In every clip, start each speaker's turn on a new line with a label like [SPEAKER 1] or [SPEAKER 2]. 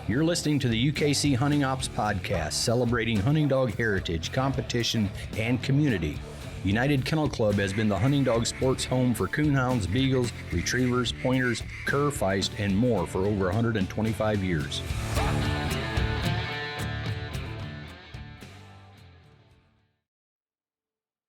[SPEAKER 1] You're listening to the UKC Hunting Ops Podcast, celebrating hunting dog heritage, competition, and community. United Kennel Club has been the hunting dog sports home for coonhounds, beagles, retrievers, pointers, cur, feist, and more for over 125 years.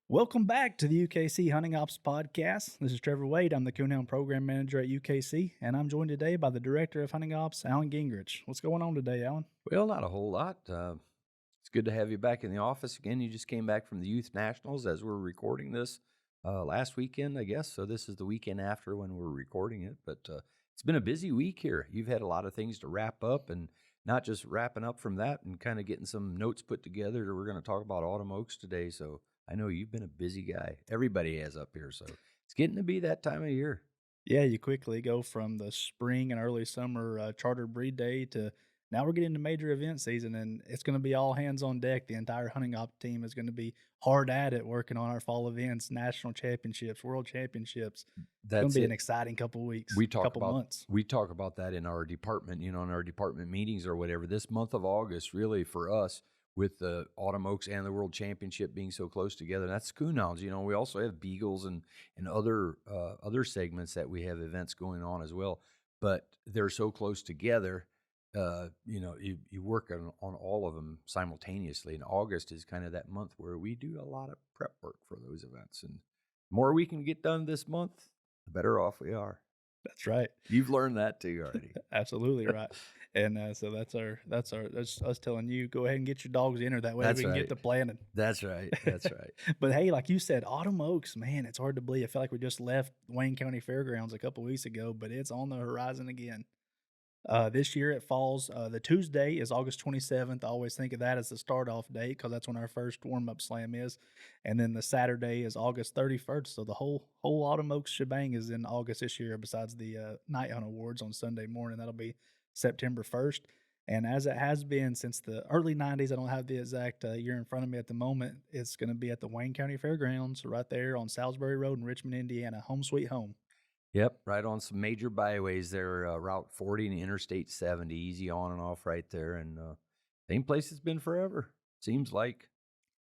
[SPEAKER 2] Welcome back to the UKC Hunting Ops Podcast. This is Trevor Wade. I'm the Coonhound Program Manager at UKC, and I'm joined today by the Director of Hunting Ops, Alan Gingrich. What's going on today, Alan?
[SPEAKER 3] Well, not a whole lot. It's good to have you back in the office again. You just came back from the Youth Nationals as we're recording this last weekend, I guess. So this is the weekend after when we're recording it. But it's been a busy week here. You've had a lot of things to wrap up, and not just wrapping up from that and kind of getting some notes put together. We're going to talk about Autumn Oaks today, so I know you've been a busy guy. Everybody has up here, so it's getting to be that time of year.
[SPEAKER 2] Yeah, you quickly go from the spring and early summer charter breed day to now we're getting into major event season, and it's going to be all hands on deck. The entire hunting ops team is going to be hard at it working on our fall events, national championships, world championships. It's going to be an exciting couple of weeks, months.
[SPEAKER 3] We talk about that in our department, in our department meetings or whatever. This month of August, really for us, with the Autumn Oaks and the World Championship being so close together. That's coonhounds. We also have beagles and other segments that we have events going on as well. But they're so close together, you work on all of them simultaneously. And August is kind of that month where we do a lot of prep work for those events. And the more we can get done this month, the better off we are.
[SPEAKER 2] That's right.
[SPEAKER 3] You've learned that too already.
[SPEAKER 2] Absolutely right. And so that's us telling you, go ahead and get your dogs in, or that way we can get to planning.
[SPEAKER 3] That's right. That's right.
[SPEAKER 2] But hey, like you said, Autumn Oaks, man, it's hard to believe. I feel like we just left Wayne County Fairgrounds a couple weeks ago, but it's on the horizon again. This year it falls, the Tuesday is August 27th. I always think of that as the start off date because that's when our first warm up slam is. And then the Saturday is August 31st. So the whole Autumn Oaks shebang is in August this year, besides the Night Hunt Awards on Sunday morning. That'll be September 1st. And as it has been since the early 90s, I don't have the exact year in front of me at the moment. It's going to be at the Wayne County Fairgrounds right there on Salisbury Road in Richmond, Indiana. Home sweet home.
[SPEAKER 3] Yep, right on some major byways there, Route 40 and Interstate 70, easy on and off right there. And same place it's been forever, seems like.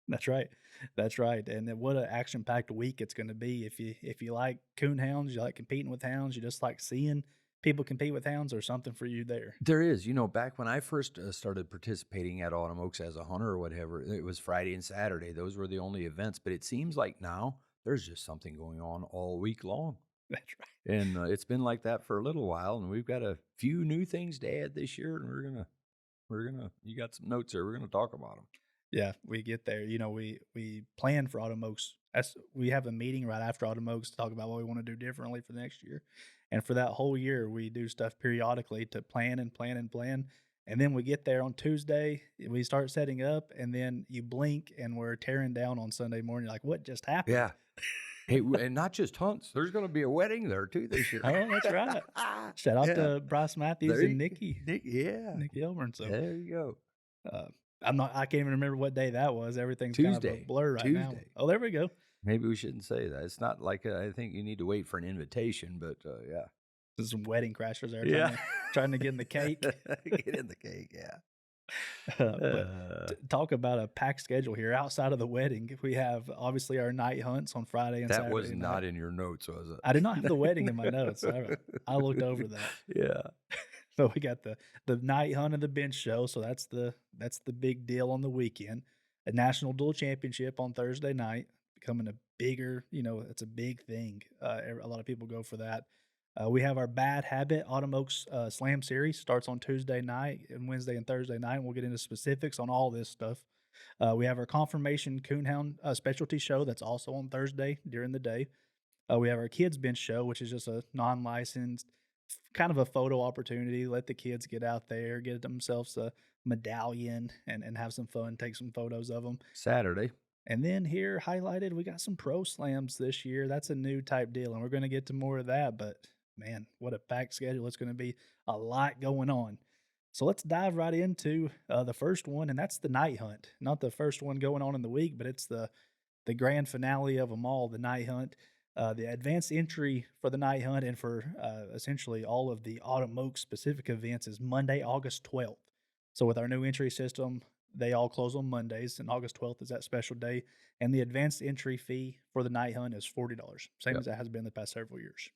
[SPEAKER 2] That's right. That's right. And what an action-packed week it's going to be. If you like coonhounds, you like competing with hounds, you just like seeing people compete with hounds, there's something for you there.
[SPEAKER 3] There is. Back when I first started participating at Autumn Oaks as a hunter or whatever, it was Friday and Saturday. Those were the only events. But it seems like now there's just something going on all week long.
[SPEAKER 2] That's right.
[SPEAKER 3] And it's been like that for a little while, and we've got a few new things to add this year, and we're gonna. You got some notes there. We're gonna talk about them.
[SPEAKER 2] Yeah, we get there. We plan for Autumn Oaks. We have a meeting right after Autumn Oaks to talk about what we want to do differently for next year, and for that whole year, we do stuff periodically to plan and plan and plan. And then we get there on Tuesday, we start setting up, and then you blink, and we're tearing down on Sunday morning. You're like, what just happened?
[SPEAKER 3] Yeah. Hey, and not just hunts. There's going to be a wedding there too this year.
[SPEAKER 2] Oh, that's right. Shout out to Bryce Matthews and Nikki.
[SPEAKER 3] Nikki Elburn.
[SPEAKER 2] So
[SPEAKER 3] there you go.
[SPEAKER 2] I can't even remember what day that was. Everything's
[SPEAKER 3] Tuesday.
[SPEAKER 2] kind of a blur right now. Oh, there we go.
[SPEAKER 3] Maybe we shouldn't say that. It's not like I think you need to wait for an invitation, but yeah.
[SPEAKER 2] There's some wedding crashers there trying to get in the cake.
[SPEAKER 3] Get in the cake, yeah.
[SPEAKER 2] Talk about a packed schedule here. Outside of the wedding, we have obviously our night hunts on Friday and Saturday.
[SPEAKER 3] That was not in your notes, was it?
[SPEAKER 2] I did not have the wedding in my notes. I looked over that.
[SPEAKER 3] Yeah.
[SPEAKER 2] So we got the night hunt and the bench show. So that's the big deal on the weekend. A national dual championship on Thursday night, becoming a bigger, it's a big thing. A lot of people go for that. We have our Bad Habit Autumn Oaks Slam Series, starts on Tuesday night and Wednesday and Thursday night. And we'll get into specifics on all this stuff. We have our Confirmation Coonhound specialty show that's also on Thursday during the day. We have our Kids Bench show, which is just a non-licensed, kind of a photo opportunity. Let the kids get out there, get themselves a medallion and have some fun, take some photos of them.
[SPEAKER 3] Saturday.
[SPEAKER 2] And then here highlighted, we got some pro slams this year. That's a new type deal, and we're going to get to more of that. But man, what a packed schedule. It's going to be a lot going on. So let's dive right into the first one, and that's the night hunt. Not the first one going on in the week, but it's the grand finale of them all, the night hunt. The advanced entry for the night hunt and for essentially all of the Autumn Oaks specific events is Monday, August 12th. So with our new entry system, they all close on Mondays, and August 12th is that special day. And the advanced entry fee for the night hunt is $40, same
[SPEAKER 3] Yep.
[SPEAKER 2] as it has been the past several years.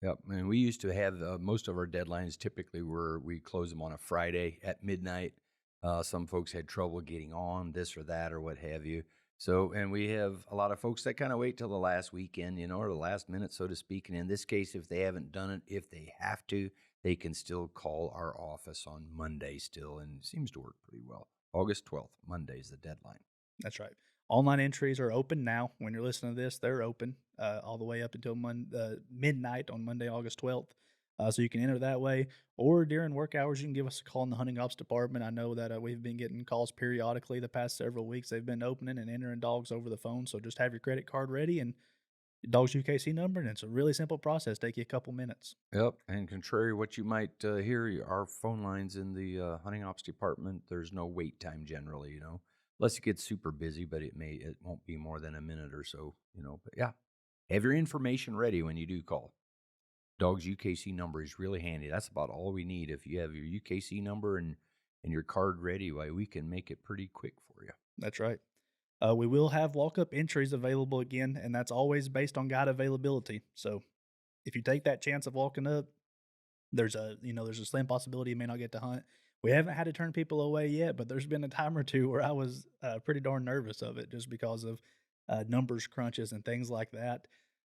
[SPEAKER 3] Yep. And we used to have most of our deadlines typically were we close them on a Friday at midnight. Some folks had trouble getting on this or that or what have you. So, and we have a lot of folks that kind of wait till the last weekend, or the last minute, so to speak. And in this case, if they haven't done it, if they have to, they can still call our office on Monday still, and it seems to work pretty well. August 12th, Monday is the deadline.
[SPEAKER 2] That's right. Online entries are open now. When you're listening to this, they're open all the way up until midnight on Monday, August 12th. So you can enter that way, or during work hours, you can give us a call in the hunting ops department. I know that we've been getting calls periodically the past several weeks. They've been opening and entering dogs over the phone. So just have your credit card ready and your dog's UKC number, and it's a really simple process. Take you a couple minutes.
[SPEAKER 3] Yep. And contrary to what you might hear, our phone lines in the hunting ops department, there's no wait time generally, unless it gets super busy, but it won't be more than a minute or so, But yeah, have your information ready when you do call. Dog's UKC number is really handy. That's about all we need. If you have your UKC number and your card ready, why we can make it pretty quick for you.
[SPEAKER 2] That's right. We will have walk-up entries available again, and that's always based on guide availability. So if you take that chance of walking up, there's a slim possibility you may not get to hunt. We haven't had to turn people away yet, but there's been a time or two where I was pretty darn nervous of it just because of numbers crunches and things like that.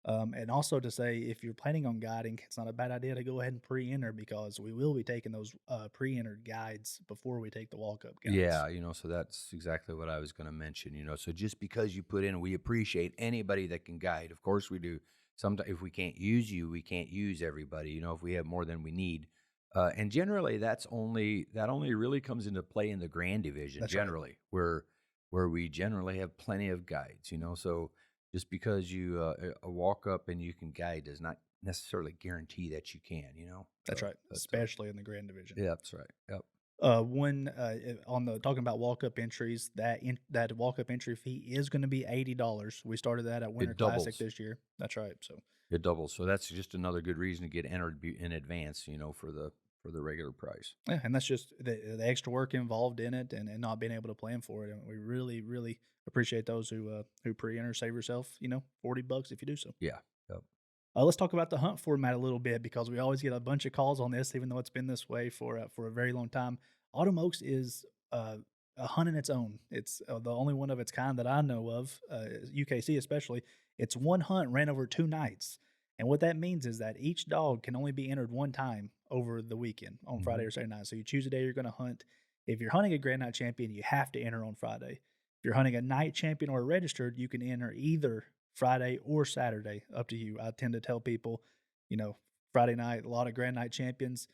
[SPEAKER 2] And also to say, if you're planning on guiding, it's not a bad idea to go ahead and pre-enter because we will be taking those pre-entered guides before we take the walk-up guides.
[SPEAKER 3] Yeah, so that's exactly what I was going to mention, So just because you put in, we appreciate anybody that can guide. Of course we do. Sometimes if we can't use you, we can't use everybody, if we have more than we need. And generally that only really comes into play in the grand division.
[SPEAKER 2] That's
[SPEAKER 3] generally, where we generally have plenty of guides, So just because you walk up and you can guide does not necessarily guarantee that you can,
[SPEAKER 2] That's right, especially in the grand division.
[SPEAKER 3] Yeah, that's right. Yep.
[SPEAKER 2] On the talking about walk-up entries, that walk-up entry fee is going to be $80. We started that at Winter Classic this year. That's right. So
[SPEAKER 3] it doubles. So that's just another good reason to get entered in advance, for the regular price.
[SPEAKER 2] Yeah, and that's just the extra work involved in it and not being able to plan for it. And we really, really appreciate those who pre-enter. Save yourself, $40 if you do so.
[SPEAKER 3] Yeah. Yep.
[SPEAKER 2] Let's talk about the hunt format a little bit because we always get a bunch of calls on this, even though it's been this way for a very long time. Autumn Oaks is a hunt in its own. It's the only one of its kind that I know of, UKC especially. It's one hunt ran over 2 nights. And what that means is that each dog can only be entered one time over the weekend on Friday or Saturday night. So you choose a day you're going to hunt. If you're hunting a Grand Night Champion, you have to enter on Friday. If you're hunting a night champion or a registered, you can enter either Friday or Saturday, up to you. I tend to tell people, Friday night, a lot of Grand Night Champions,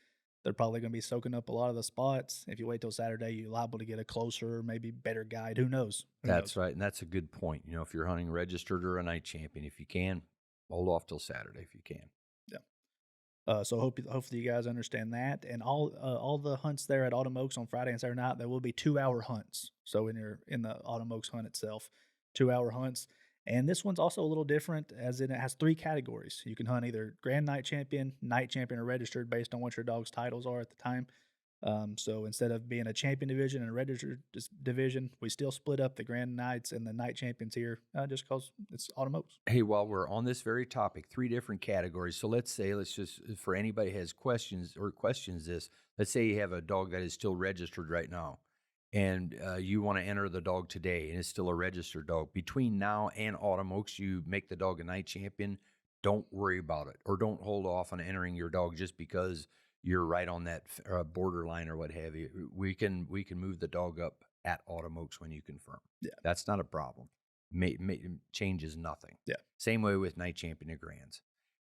[SPEAKER 2] they're probably going to be soaking up a lot of the spots. If you wait till Saturday, you're liable to get a closer, maybe better guide. Who knows?
[SPEAKER 3] That's right. And that's a good point. If you're hunting registered or a night champion, if you can, hold off till Saturday if you can.
[SPEAKER 2] Yeah. So hopefully you guys understand that. And all the hunts there at Autumn Oaks on Friday and Saturday night, there will be 2-hour hunts. So in the Autumn Oaks hunt itself, 2-hour hunts. And this one's also a little different as in it has 3 categories. You can hunt either Grand Night Champion, or registered based on what your dog's titles are at the time. So instead of being a champion division and a registered division, we still split up the Grand Knights and the Night Champions here just because it's Autumn Oaks.
[SPEAKER 3] Hey, while we're on this very topic, 3 different categories. So let's just, for anybody who has questions this, let's say you have a dog that is still registered right now. And you want to enter the dog today, and it's still a registered dog. Between now and Autumn Oaks, you make the dog a night champion. Don't worry about it, or don't hold off on entering your dog just because you're right on that borderline or what have you. We can move the dog up at Autumn Oaks when you confirm.
[SPEAKER 2] Yeah,
[SPEAKER 3] that's not a problem. Changes nothing.
[SPEAKER 2] Yeah.
[SPEAKER 3] Same way with night champion and grands.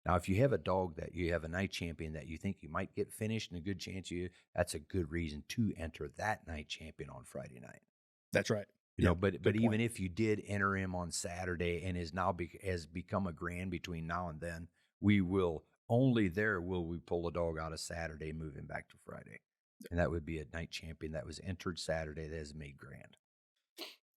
[SPEAKER 3] Now, if you have a dog that you have a night champion that you think you might get finished and a good chance that's a good reason to enter that night champion on Friday night.
[SPEAKER 2] That's right.
[SPEAKER 3] But even if you did enter him on Saturday and has become a grand between now and then, we will pull a dog out of Saturday and move him back to Friday. And that would be a night champion that was entered Saturday that has made grand.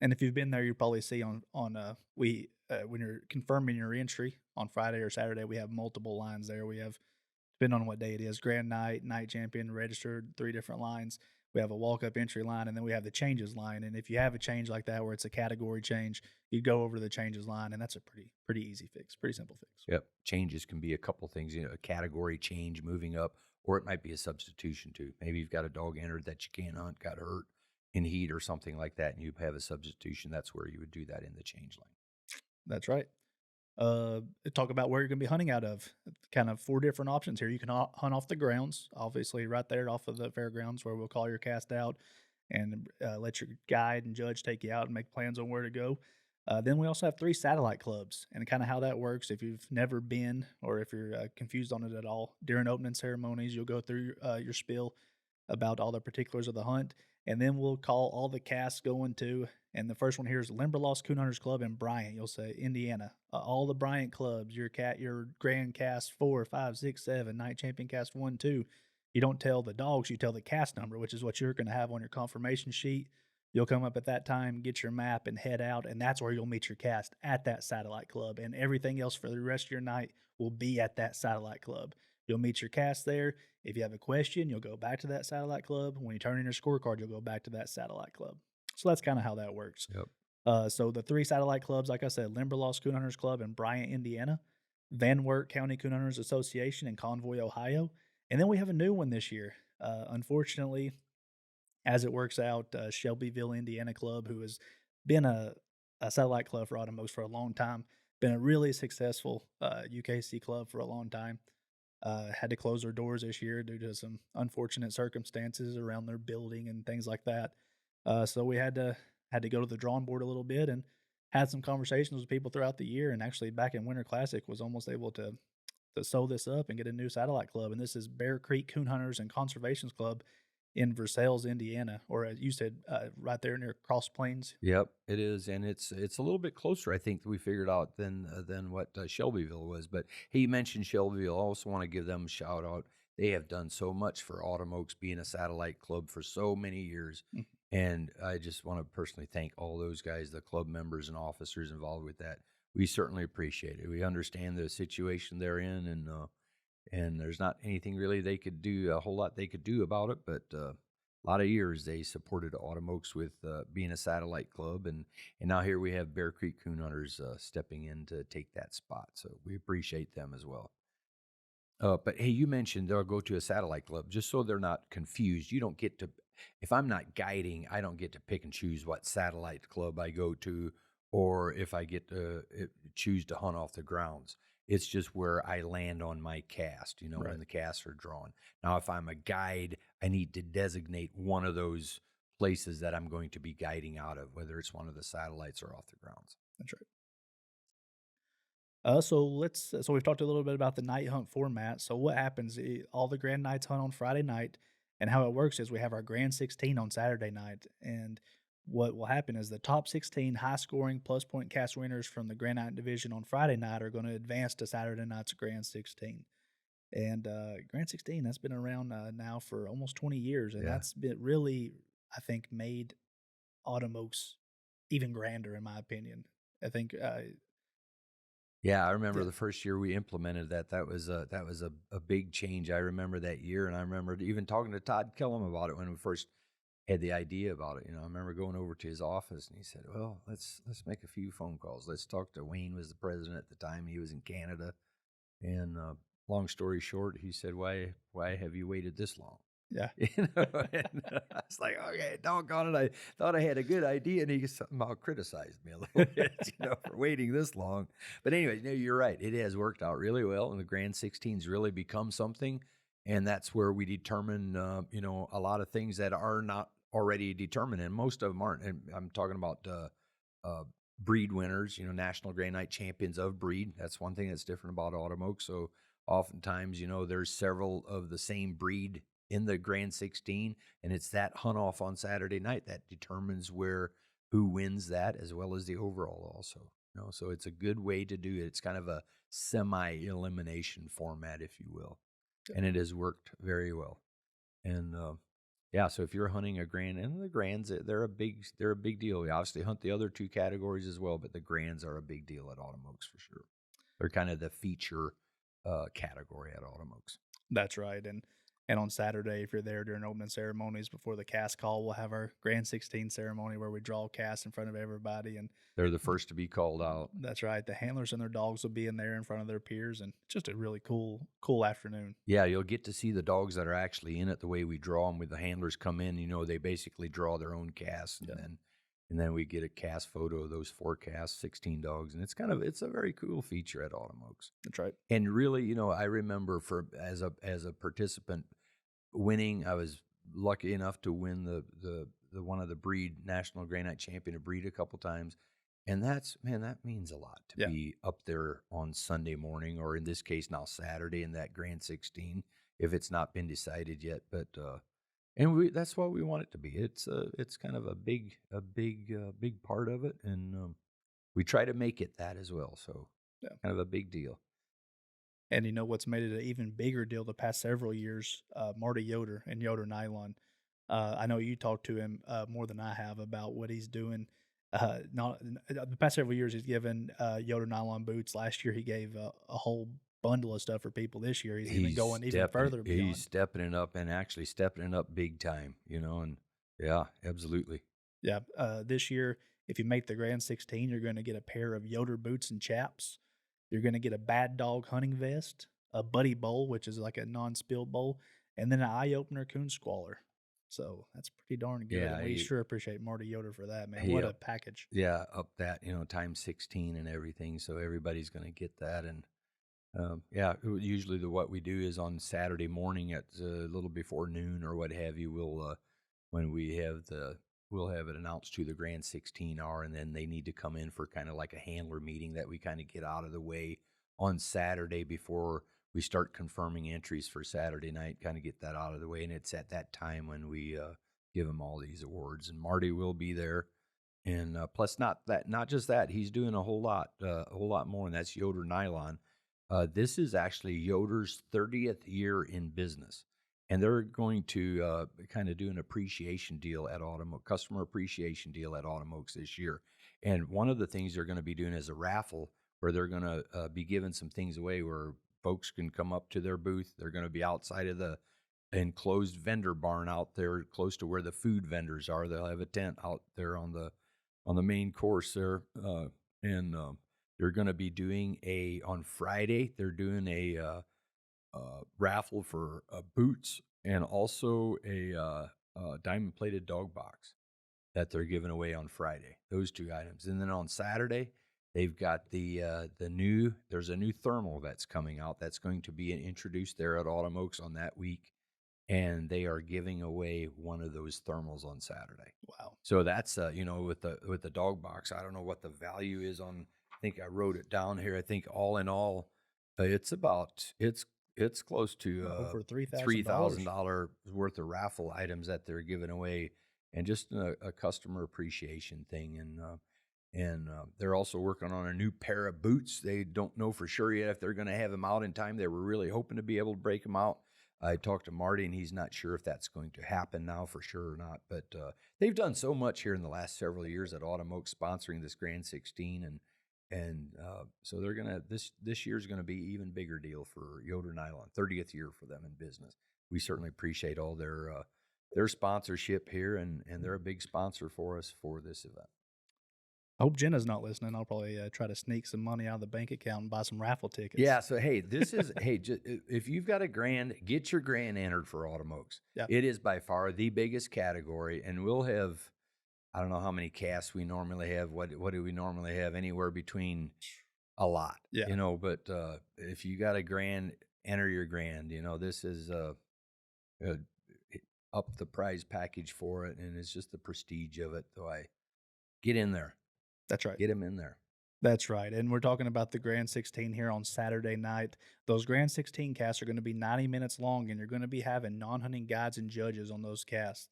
[SPEAKER 2] And if you've been there, you probably see when you're confirming your entry on Friday or Saturday, we have multiple lines there. We have, depending on what day it is, grand night, night champion, registered, 3 different lines. We have a walk-up entry line, and then we have the changes line. And if you have a change like that where it's a category change, you go over to the changes line, and that's a pretty easy fix, pretty simple fix.
[SPEAKER 3] Yep. Changes can be a couple things, a category change moving up, or it might be a substitution too. Maybe you've got a dog entered that you can't hunt, got hurt in heat or something like that, and you have a substitution. That's where you would do that in the change line.
[SPEAKER 2] That's right. Talk about where you're going to be hunting out of. Kind of 4 different options here. You can hunt off the grounds, obviously right there off of the fairgrounds, where we'll call your cast out and let your guide and judge take you out and make plans on where to go. Then we also have 3 satellite clubs, and kind of how that works. If you've never been, or if you're confused on it at all, during opening ceremonies, you'll go through your spiel about all the particulars of the hunt, and then we'll call all the casts going to. And the first one here is Limberlost Coon Hunters Club in Bryant. You'll say Indiana. All the Bryant clubs, your grand cast 4, 5, 6, 7, night champion cast 1, 2. You don't tell the dogs, you tell the cast number, which is what you're going to have on your confirmation sheet. You'll come up at that time, get your map, and head out, and that's where you'll meet your cast, at that satellite club. And everything else for the rest of your night will be at that satellite club. You'll meet your cast there. If you have a question, you'll go back to that satellite club. When you turn in your scorecard, you'll go back to that satellite club. So that's kind of how that works.
[SPEAKER 3] Yep.
[SPEAKER 2] So the 3 satellite clubs, like I said, Limberlost Coon Hunters Club in Bryant, Indiana, Van Wert County Coon Hunters Association in Convoy, Ohio, and then we have a new one this year. Unfortunately, as it works out, Shelbyville, Indiana Club, who has been a satellite club for Autumn Oaks for a long time, been a really successful UKC club for a long time, had to close their doors this year due to some unfortunate circumstances around their building and things like that. So we had to go to the drawing board a little bit and had some conversations with people throughout the year. And actually, back in Winter Classic, was almost able to sew this up and get a new satellite club. And this is Bear Creek Coon Hunters and Conservations Club in Versailles, Indiana, or as you said, right there near Cross Plains.
[SPEAKER 3] Yep, it is, and it's a little bit closer, I think, we figured out than what Shelbyville was. But hey, you mentioned Shelbyville. I also want to give them a shout out. They have done so much for Autumn Oaks, being a satellite club for so many years, and I just want to personally thank all those guys, the club members and officers involved with that. We certainly appreciate it. We understand the situation they're in, and there's not anything really they could do, a whole lot they could do about it. But a lot of years they supported Autumn Oaks with being a satellite club, and now here we have Bear Creek Coon Hunters stepping in to take that spot. So we appreciate them as well. But hey, you mentioned they'll go to a satellite club, just so they're not confused. You don't get to, if I'm not guiding, I don't get to pick and choose what satellite club I go to, or if I get to choose to hunt off the grounds. It's just where I land on my cast,
[SPEAKER 2] Right.
[SPEAKER 3] when the casts are drawn. Now, if I'm a guide, I need to designate one of those places that I'm going to be guiding out of, whether it's one of the satellites or off the grounds.
[SPEAKER 2] That's right. So we've talked a little bit about the night hunt format. So what happens? All the grand nights hunt on Friday night, and how it works is we have our grand 16 on Saturday night, and what will happen is the top 16 high scoring plus point cast winners from the grand night division on Friday night are going to advance to Saturday night's grand 16. And grand 16, that's been around now for almost 20 years, and
[SPEAKER 3] Yeah.
[SPEAKER 2] that's been really, I think, made Autumn Oaks even grander, in my opinion. I think
[SPEAKER 3] Yeah, I remember
[SPEAKER 2] Yeah.
[SPEAKER 3] the first year we implemented that. That was a big change. I remember that year, and I remember even talking to Todd Kellum about it when we first had the idea about it. I remember going over to his office, and he said, "Well, let's make a few phone calls. Let's talk to Wayne. Was the president at the time. He was in Canada, and long story short, he said, "Why have you waited this long?"
[SPEAKER 2] Yeah.
[SPEAKER 3] And I was like, okay, doggone it. I thought I had a good idea, and he somehow criticized me a little bit, for waiting this long. But anyway, no, you're right. It has worked out really well, and the Grand 16's really become something, and that's where we determine, a lot of things that are not already determined, and most of them aren't. And I'm talking about breed winners, national Grand Night champions of breed. That's one thing that's different about Autumn Oaks. So oftentimes, there's several of the same breed in the Grand 16, and it's that hunt off on Saturday night that determines who wins that, as well as the overall also. So it's a good way to do it. It's kind of a semi-elimination format, if you will, and it has worked very well. And yeah, so if you're hunting a grand, and the grands, they're a big deal. We obviously hunt the other two categories as well, but the grands are a big deal at Autumn Oaks for sure. They're kind of the feature category at Autumn Oaks.
[SPEAKER 2] That's right. And on Saturday, if you're there during opening ceremonies before the cast call, we'll have our Grand 16 ceremony where we draw cast in front of everybody. And
[SPEAKER 3] They're the first to be called out.
[SPEAKER 2] that's right. The handlers and their dogs will be in there in front of their peers, and just a really cool afternoon.
[SPEAKER 3] Yeah, you'll get to see the dogs that are actually in it the way we draw them. With the handlers come in, they basically draw their own casts, and then we get a cast photo of those 4 casts, 16 dogs, and it's a very cool feature at Autumn Oaks.
[SPEAKER 2] That's right.
[SPEAKER 3] And really, I remember as a participant winning, I was lucky enough to win the one of the breed national Gray Night champion of breed a couple times. And that means a lot to be up there on Sunday morning, or in this case now Saturday in that Grand 16, if it's not been decided yet. But that's what we want it to be. It's kind of a big part of it, and we try to make it that as well. So kind of a big deal.
[SPEAKER 2] And what's made it an even bigger deal the past several years, Marty Yoder and Yoder Nylon. I know you talked to him more than I have about what he's doing. The past several years, he's given Yoder Nylon boots. Last year, he gave a whole bundle of stuff for people. This year, he's even going even further beyond.
[SPEAKER 3] He's stepping it up, and actually stepping it up big time, and yeah, absolutely.
[SPEAKER 2] Yeah, this year, if you make the Grand 16, you're going to get a pair of Yoder boots and chaps. You're going to get a Bad Dog hunting vest, a Buddy bowl, which is like a non-spill bowl, and then an eye opener coon squaller. So that's pretty darn good.
[SPEAKER 3] Yeah,
[SPEAKER 2] and we sure appreciate Marty Yoder for that, man. What a package.
[SPEAKER 3] Yeah, up that, times 16 and everything. So everybody's going to get that. And usually what we do is on Saturday morning at a little before noon or what have you, when we'll have it announced to the Grand 16 hour, and then they need to come in for kind of like a handler meeting that we kind of get out of the way on Saturday before we start confirming entries for Saturday night, kind of get that out of the way. And it's at that time when we give them all these awards, and Marty will be there. And plus not just that, he's doing a whole lot more, and that's Yoder Nylon. This is actually Yoder's 30th year in business. And they're going to kind of do an appreciation deal at customer appreciation deal at Autumn Oaks this year. And one of the things they're going to be doing is a raffle where they're going to be giving some things away where folks can come up to their booth. They're going to be outside of the enclosed vendor barn out there close to where the food vendors are. They'll have a tent out there on the main course there. And they're going to be doing on Friday, they're doing a raffle for boots and also a diamond-plated dog box that they're giving away on Friday. Those 2 items, and then on Saturday they've got there's a new thermal that's coming out that's going to be introduced there at Autumn Oaks on that week, and they are giving away one of those thermals on Saturday.
[SPEAKER 2] Wow! So
[SPEAKER 3] that's with the dog box, I don't know what the value is on. I think I wrote it down here. I think all in all, it's close to
[SPEAKER 2] over
[SPEAKER 3] $3,000 worth of raffle items that they're giving away, and just a customer appreciation thing. And they're also working on a new pair of boots. They don't know for sure yet if they're going to have them out in time. They were really hoping to be able to break them out. I talked to Marty, and he's not sure if that's going to happen now for sure or not. But they've done so much here in the last several years at Autumn Oaks sponsoring this Grand 16, and so they're gonna this year's gonna be even bigger deal for Yoder Nylon, 30th year for them in business. We certainly appreciate all their sponsorship here, and they're a big sponsor for us for this event.
[SPEAKER 2] I hope Jenna's not listening. I'll probably try to sneak some money out of the bank account and buy some raffle tickets.
[SPEAKER 3] Yeah. So hey, this is if you've got a grand, get your grand entered for Autumn Oaks.
[SPEAKER 2] Yeah.
[SPEAKER 3] It is by far the biggest category, and we'll have. I don't know how many casts we normally have. What do we normally have? Anywhere between a lot, but if you got a grand, enter your grand. This is up the prize package for it, and it's just the prestige of it. So I get in there.
[SPEAKER 2] That's right.
[SPEAKER 3] Get him in there.
[SPEAKER 2] That's right. And we're talking about the Grand 16 here on Saturday night. Those Grand 16 casts are going to be 90 minutes long, and you're going to be having non-hunting guides and judges on those casts.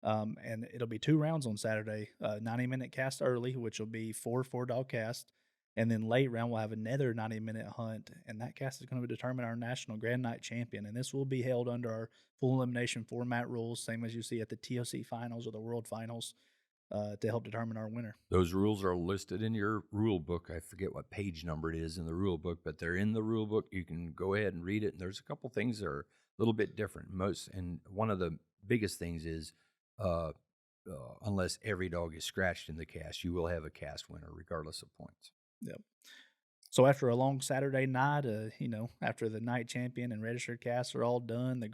[SPEAKER 2] And it'll be 2 rounds on Saturday, 90-minute cast early, which will be 4 4-dog casts, And then late round, we'll have another 90-minute hunt, and that cast is going to determine our national Grand Night champion. And this will be held under our full elimination format rules, same as you see at the TOC finals or the World Finals, to help determine our winner.
[SPEAKER 3] Those rules are listed in your rule book. I forget what page number it is in the rule book, but they're in the rule book. You can go ahead and read it. And there's a couple things that are a little bit different. And one of the biggest things is, unless every dog is scratched in the cast, you will have a cast winner regardless of points.
[SPEAKER 2] Yep. So after a long Saturday night, after the night champion and registered casts are all done, the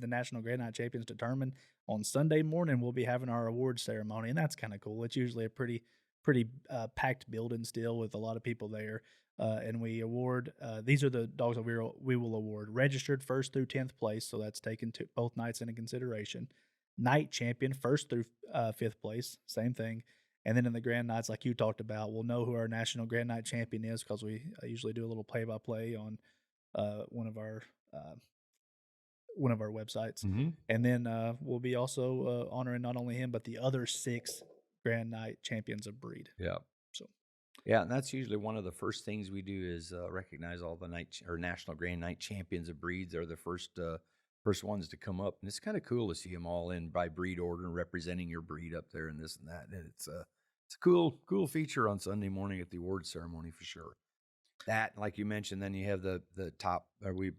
[SPEAKER 2] national Grand Night champions determined, on Sunday morning we'll be having our awards ceremony, and that's kind of cool. It's usually a pretty packed building still with a lot of people there, and we award. These are the dogs that we will award: registered 1st through 10th place, so that's taken both nights into consideration. Night champion 1st through 5th place, same thing. And then in the Grand Nights, like you talked about, we'll know who our national Grand Night champion is because we usually do a little play-by-play on one of our websites.
[SPEAKER 3] Mm-hmm.
[SPEAKER 2] And then we'll be also honoring not only him but the other 6 Grand Night champions of breed.
[SPEAKER 3] Yeah.
[SPEAKER 2] So.
[SPEAKER 3] Yeah, and that's usually one of the first things we do is recognize all the national Grand Night champions of breeds. They're the first ones to come up, and it's kind of cool to see them all in by breed order and representing your breed up there and this and that. And it's a cool feature on Sunday morning at the awards ceremony for sure. That, like you mentioned, then you have the top. We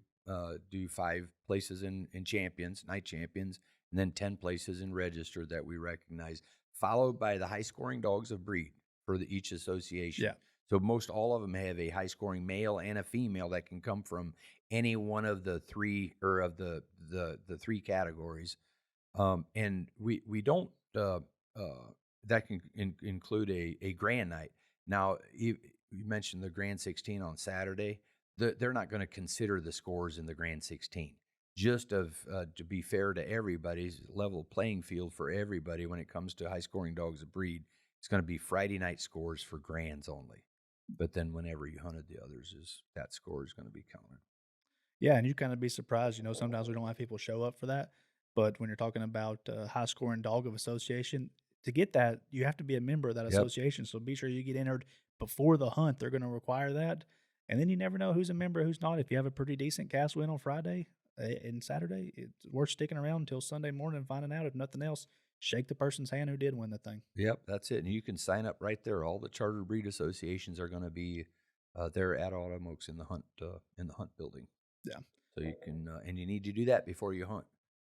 [SPEAKER 3] do 5 places in champions, night champions, and then 10 places in registered that we recognize, followed by the high scoring dogs of breed for each association.
[SPEAKER 2] Yeah.
[SPEAKER 3] So most all of them have a high scoring male and a female that can come from any one of the 3 or of the 3 categories. And we don't that can include a grand night. Now you mentioned the Grand 16 on Saturday. They're not going to consider the scores in the Grand 16. Just to be fair to everybody's level playing field for everybody when it comes to high scoring dogs of breed, it's going to be Friday night scores for grands only. But then whenever you hunted the others, that score is going to be counted.
[SPEAKER 2] Yeah, and you kind of be surprised. Sometimes we don't have people show up for that. But when you're talking about high scoring dog of association, to get that, you have to be a member of that association. So be sure you get entered before the hunt. They're going to require that. And then you never know who's a member, who's not. If you have a pretty decent cast win on Friday and Saturday, it's worth sticking around until Sunday morning and finding out. If nothing else, shake the person's hand who did win the thing.
[SPEAKER 3] Yep, that's it. And you can sign up right there. All the chartered breed associations are going to be there at Autumn Oaks in the hunt building.
[SPEAKER 2] Yeah.
[SPEAKER 3] So you can, and you need to do that before you hunt.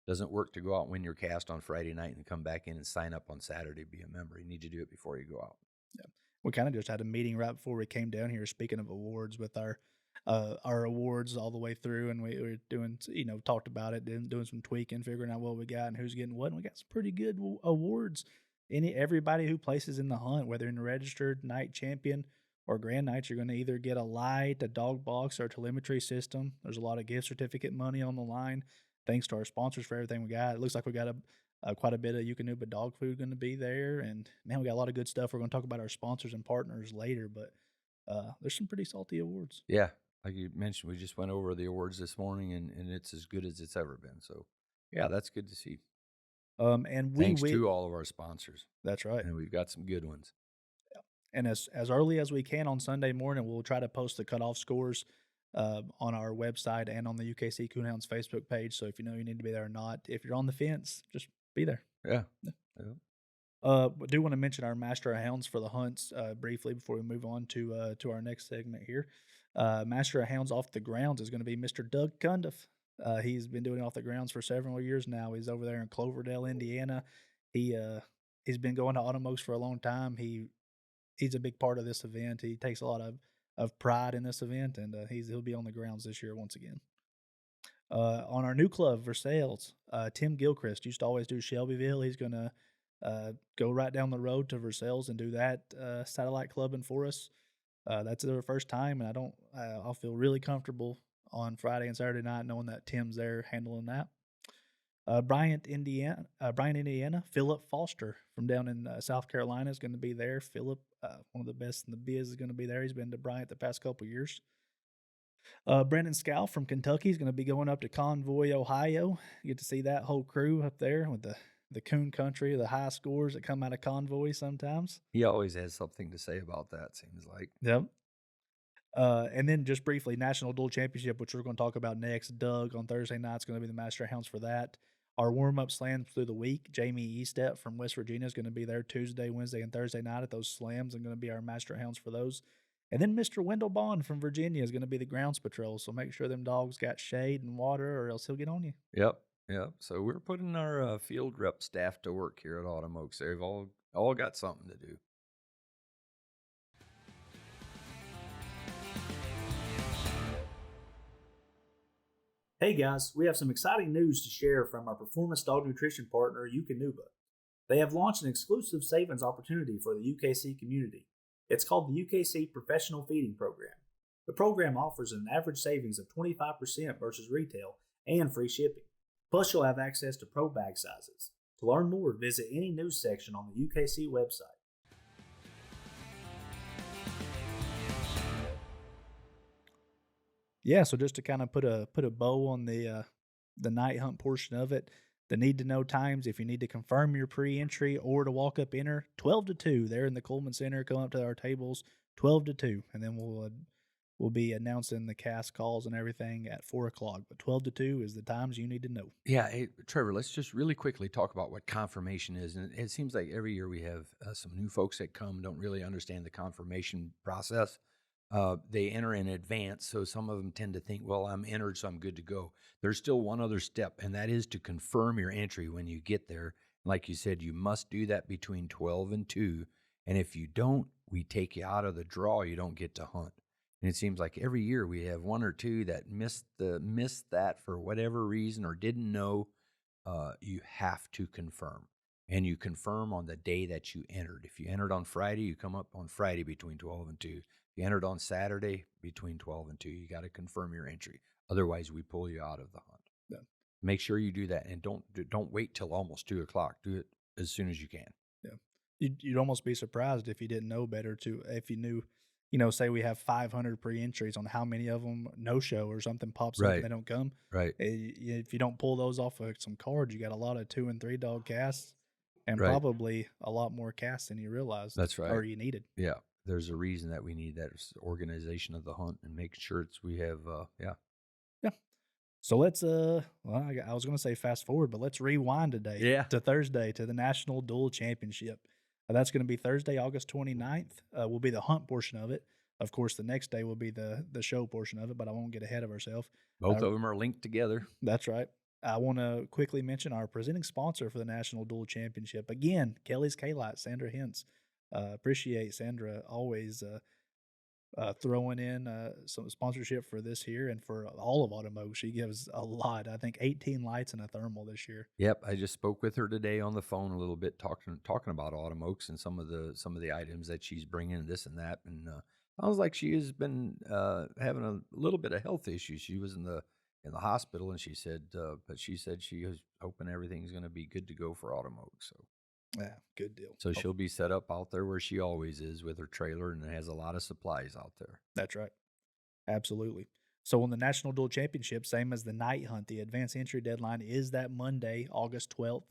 [SPEAKER 3] Doesn't work to go out and win your cast on Friday night and come back in and sign up on Saturday to be a member. You need to do it before you go out.
[SPEAKER 2] Yeah. We kind of just had a meeting right before we came down here, speaking of awards, with our awards all the way through, and we were doing, talked about it, doing some tweaking, figuring out what we got and who's getting what, and we got some pretty good awards. Everybody who places in the hunt, whether in the registered night champion or grand nights, you're going to either get a light, a dog box, or a telemetry system. There's a lot of gift certificate money on the line. Thanks to our sponsors for everything we got. It looks like we got quite a bit of Eukanuba dog food going to be there. And, man, we got a lot of good stuff. We're going to talk about our sponsors and partners later, but there's some pretty salty awards.
[SPEAKER 3] Yeah, like you mentioned, we just went over the awards this morning, and it's as good as it's ever been. So, yeah, that's good to see.
[SPEAKER 2] And
[SPEAKER 3] thanks to all of our sponsors.
[SPEAKER 2] That's right.
[SPEAKER 3] And we've got some good ones.
[SPEAKER 2] Yeah. And as early as we can on Sunday morning, we'll try to post the cutoff scores on our website and on the UKC Coonhounds Facebook page. So if you know you need to be there or not, if you're on the fence, just be there.
[SPEAKER 3] Yeah.
[SPEAKER 2] I do want to mention our Master of Hounds for the hunts briefly before we move on to our next segment here. Master of Hounds off the grounds is going to be Mr. Doug Cundiff. He's been doing it off the grounds for several years now. He's over there in Cloverdale, Indiana. He's been going to Autumn Oaks for a long time. He's a big part of this event. He takes a lot of pride in this event, and he'll be on the grounds this year once again. On our new club, Versailles, Tim Gilchrist used to always do Shelbyville. He's going to go right down the road to Versailles and do that satellite clubbing for us. That's their first time, and I'll feel really comfortable on Friday and Saturday night knowing that Tim's there handling that. Bryant, Indiana, Philip Foster from down in South Carolina is going to be there. Philip, one of the best in the biz, is going to be there. He's been to Bryant the past couple of years. Brandon Scow from Kentucky is going to be going up to Convoy, Ohio. You get to see that whole crew up there with the coon country, the high scores that come out of Convoy sometimes.
[SPEAKER 3] He always has something to say about that, seems like.
[SPEAKER 2] Yep. And then just briefly, National Duel Championship, which we're going to talk about next. Doug on Thursday night is going to be the Master Hounds for that. Our warm-up slams through the week. Jamie Estep from West Virginia is going to be there Tuesday, Wednesday, and Thursday night at those slams and going to be our Master Hounds for those. And then Mr. Wendell Bond from Virginia is going to be the grounds patrol. So make sure them dogs got shade and water or else he'll get on you.
[SPEAKER 3] Yep. Yep. So we're putting our field rep staff to work here at Autumn Oaks. They've all got something to do.
[SPEAKER 2] Hey guys, we have some exciting news to share from our performance dog nutrition partner, Eukanuba. They have launched an exclusive savings opportunity for the UKC community. It's called the UKC Professional Feeding Program. The program offers an average savings of 25% versus retail and free shipping. Plus, you'll have access to pro bag sizes. To learn more, visit any news section on the UKC website. Yeah, so just to kind of put a bow on the night hunt portion of it, the need to know times if you need to confirm your pre-entry or to walk up enter 12 to 2 there in the Coleman Center. Come up to our tables 12 to 2, and then we'll be announcing the cast calls and everything at 4 o'clock. But 12 to 2 is the times you need to know.
[SPEAKER 3] Yeah, hey, Trevor, let's just really quickly talk about what confirmation is. And it seems like every year we have some new folks that come, don't really understand the confirmation process. They enter in advance, so some of them tend to think, well, I'm entered, so I'm good to go. There's still one other step, and that is to confirm your entry when you get there. Like you said, you must do that between 12 and 2, and if you don't, we take you out of the draw. You don't get to hunt. And it seems like every year we have one or two that missed that for whatever reason or didn't know. You have to confirm, and you confirm on the day that you entered. If you entered on Friday, you come up on Friday between 12 and 2. If you entered on Saturday between 12 and 2, you got to confirm your entry. Otherwise, we pull you out of the hunt.
[SPEAKER 2] Yeah.
[SPEAKER 3] Make sure you do that, and don't wait till almost 2 o'clock. Do it as soon as you can.
[SPEAKER 2] Yeah, you'd almost be surprised if you didn't know better. If you knew, say we have 500 pre-entries on how many of them no show or something pops up and they don't come.
[SPEAKER 3] Right.
[SPEAKER 2] If you don't pull those off of some cards, you got a lot of 2 and 3 dog casts, and
[SPEAKER 3] Right.
[SPEAKER 2] probably a lot more casts than you realized.
[SPEAKER 3] That's right.
[SPEAKER 2] Or you needed.
[SPEAKER 3] Yeah. There's a reason that we need that organization of the hunt and make sure we have.
[SPEAKER 2] Yeah. So let's well, I was going to say fast forward, but let's rewind today.
[SPEAKER 3] Yeah.
[SPEAKER 2] To Thursday, to the National Duel Championship. That's going to be Thursday, August 29th. Will be the hunt portion of it. Of course, the next day will be the show portion of it, but I won't get ahead of ourselves.
[SPEAKER 3] Both of them are linked together.
[SPEAKER 2] That's right. I want to quickly mention our presenting sponsor for the National Duel Championship. Again, Kelly's K-Light, Sandra Hintz. Appreciate Sandra always throwing in some sponsorship for this here and for all of Autumn Oaks. She gives a lot. I think 18 lights and a thermal this year.
[SPEAKER 3] Yep, I just spoke with her today on the phone a little bit, talking about Autumn Oaks and some of the items that she's bringing, this and that. And sounds like she has been having a little bit of health issues. She was in the hospital, and she said she was hoping everything's going to be good to go for Autumn Oaks. So.
[SPEAKER 2] Yeah, good deal.
[SPEAKER 3] So she'll be set up out there where she always is with her trailer, and has a lot of supplies out there.
[SPEAKER 2] That's right. Absolutely. So on the National Duel Championship, same as the night hunt, the advance entry deadline is that Monday, August 12th.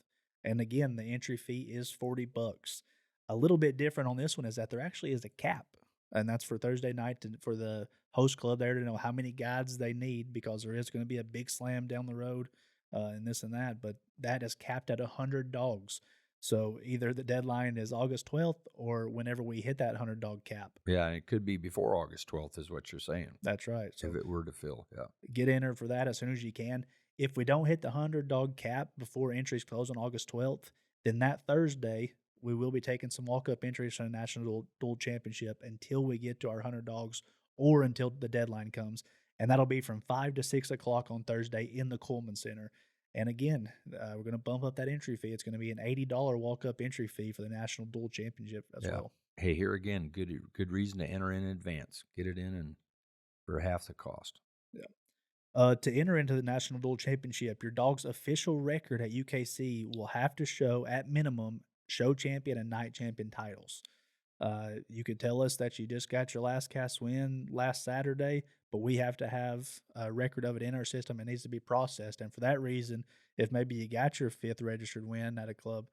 [SPEAKER 2] And again, the entry fee is $40. A little bit different on this one is that there actually is a cap, and that's for Thursday night for the host club there to know how many guides they need, because there is going to be a big slam down the road and this and that, but that is capped at 100 dogs. So either the deadline is August 12th or whenever we hit that 100 dog cap.
[SPEAKER 3] Yeah, and it could be before August 12th is what you're saying.
[SPEAKER 2] That's right. So
[SPEAKER 3] if it were to fill, yeah.
[SPEAKER 2] Get entered for that as soon as you can. If we don't hit the 100 dog cap before entries close on August 12th, then that Thursday we will be taking some walk-up entries for the National Duel Championship until we get to our 100 dogs or until the deadline comes. And that'll be from 5 to 6 o'clock on Thursday in the Coleman Center. And again, we're going to bump up that entry fee. It's going to be an $80 walk-up entry fee for the National Duel Championship as well.
[SPEAKER 3] Hey, here again, good reason to enter in advance. Get it in and for half the cost.
[SPEAKER 2] Yeah. To enter into the National Duel Championship, your dog's official record at UKC will have to show, at minimum, show champion and night champion titles. You could tell us that you just got your last cast win last Saturday, but we have to have a record of it in our system. It needs to be processed. And for that reason, if maybe you got your 5th registered win at a club,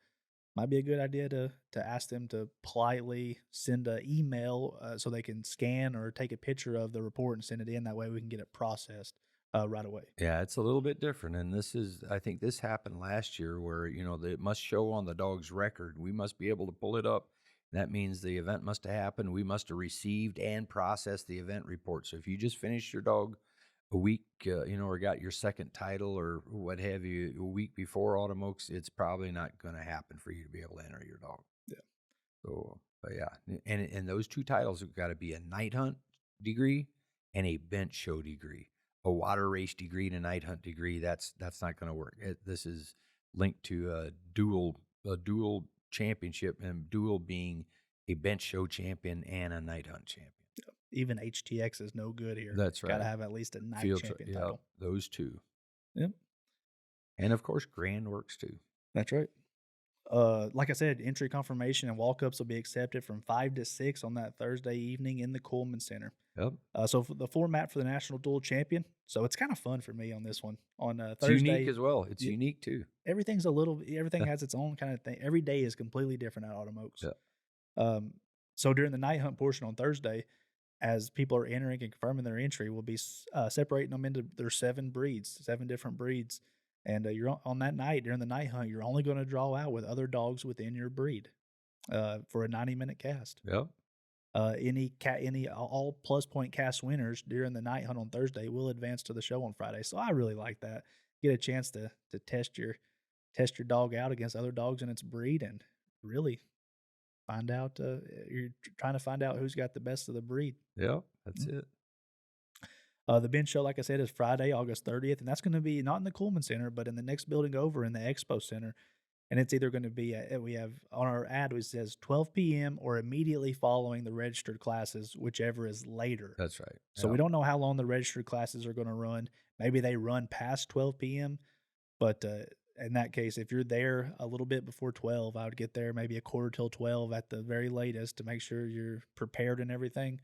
[SPEAKER 2] might be a good idea to ask them to politely send an email so they can scan or take a picture of the report and send it in. That way we can get it processed right away.
[SPEAKER 3] Yeah, it's a little bit different. And I think this happened last year where, it must show on the dog's record. We must be able to pull it up. That means the event must have happened. We must have received and processed the event report. So if you just finished your dog a week, or got your second title or what have you a week before Autumn Oaks, it's probably not going to happen for you to be able to enter your dog.
[SPEAKER 2] Yeah.
[SPEAKER 3] So, but yeah, and those two titles have got to be a night hunt degree and a bench show degree. A water race degree and a night hunt degree, that's not going to work. This is linked to a dual championship, and dual being a bench show champion and a night hunt champion.
[SPEAKER 2] Even HTX is no good here.
[SPEAKER 3] That's right.
[SPEAKER 2] Got to have at least a night champion title.
[SPEAKER 3] Those two.
[SPEAKER 2] Yep.
[SPEAKER 3] And of course, Grand works too.
[SPEAKER 2] That's right. Like I said, entry confirmation and walk-ups will be accepted from 5 to 6 on that Thursday evening in the Coleman Center.
[SPEAKER 3] Yep.
[SPEAKER 2] So for the format for the National Dual Champion, so it's kind of fun for me on this one. On
[SPEAKER 3] It's
[SPEAKER 2] Thursday,
[SPEAKER 3] unique as well. It's unique too.
[SPEAKER 2] Everything has its own kind of thing. Every day is completely different at Autumn Oaks.
[SPEAKER 3] Yeah.
[SPEAKER 2] So during the night hunt portion on Thursday, as people are entering and confirming their entry, we'll be separating them into their 7 different breeds. And you're on that night during the night hunt, you're only going to draw out with other dogs within your breed for a 90-minute cast.
[SPEAKER 3] Yep.
[SPEAKER 2] Any all plus point cast winners during the night hunt on Thursday will advance to the show on Friday. So I really like that. Get a chance to test your dog out against other dogs in its breed and really find out. You're trying to find out who's got the best of the breed.
[SPEAKER 3] Yep. That's it.
[SPEAKER 2] The bench show, like I said, is Friday, August 30th, and that's going to be not in the Coleman Center, but in the next building over in the Expo Center. And it's either going to be, we have on our ad, it says 12 p.m. or immediately following the registered classes, whichever is later.
[SPEAKER 3] That's right.
[SPEAKER 2] So we don't know how long the registered classes are going to run. Maybe they run past 12 p.m., but in that case, if you're there a little bit before 12, I would get there maybe a quarter till 12 at the very latest to make sure you're prepared and everything.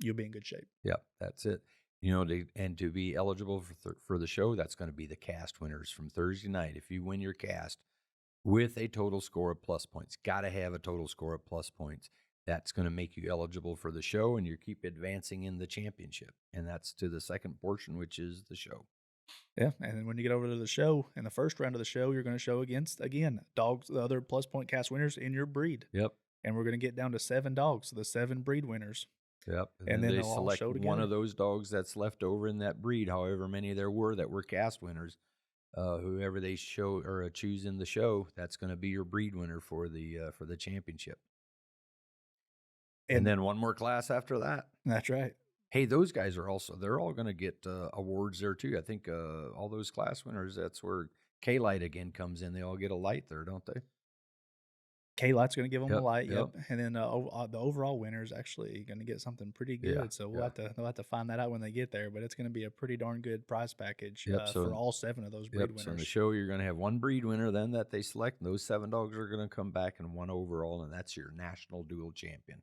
[SPEAKER 2] You'll be in good shape.
[SPEAKER 3] Yep, that's it. To be eligible for the show, that's going to be the cast winners from Thursday night. If you win your cast with a total score of plus points, got to have a total score of plus points. That's going to make you eligible for the show, and you keep advancing in the championship. And that's to the second portion, which is the show.
[SPEAKER 2] Yeah, and then when you get over to the show, in the first round of the show, you're going to show against, again, dogs, the other plus point cast winners in your breed.
[SPEAKER 3] Yep.
[SPEAKER 2] And we're going to get down to 7 dogs, so the 7 breed winners.
[SPEAKER 3] Yep. And then they select one of those dogs that's left over in that breed, however many there were that were cast winners. Whoever they show or choose in the show, that's going to be your breed winner for the championship. And then one more class after that.
[SPEAKER 2] That's right.
[SPEAKER 3] Hey, those guys they're all going to get awards there too. I think all those class winners, that's where K-Light again comes in. They all get a light there, don't they?
[SPEAKER 2] K-Light's going to give them a light, yep. And then the overall winner is actually going to get something pretty good. Yeah, so they'll have to find that out when they get there. But it's going to be a pretty darn good prize package for all 7 of those breed winners.
[SPEAKER 3] So in the show, you're going to have one breed winner then that they select. And those 7 dogs are going to come back in one overall, and that's your national dual champion.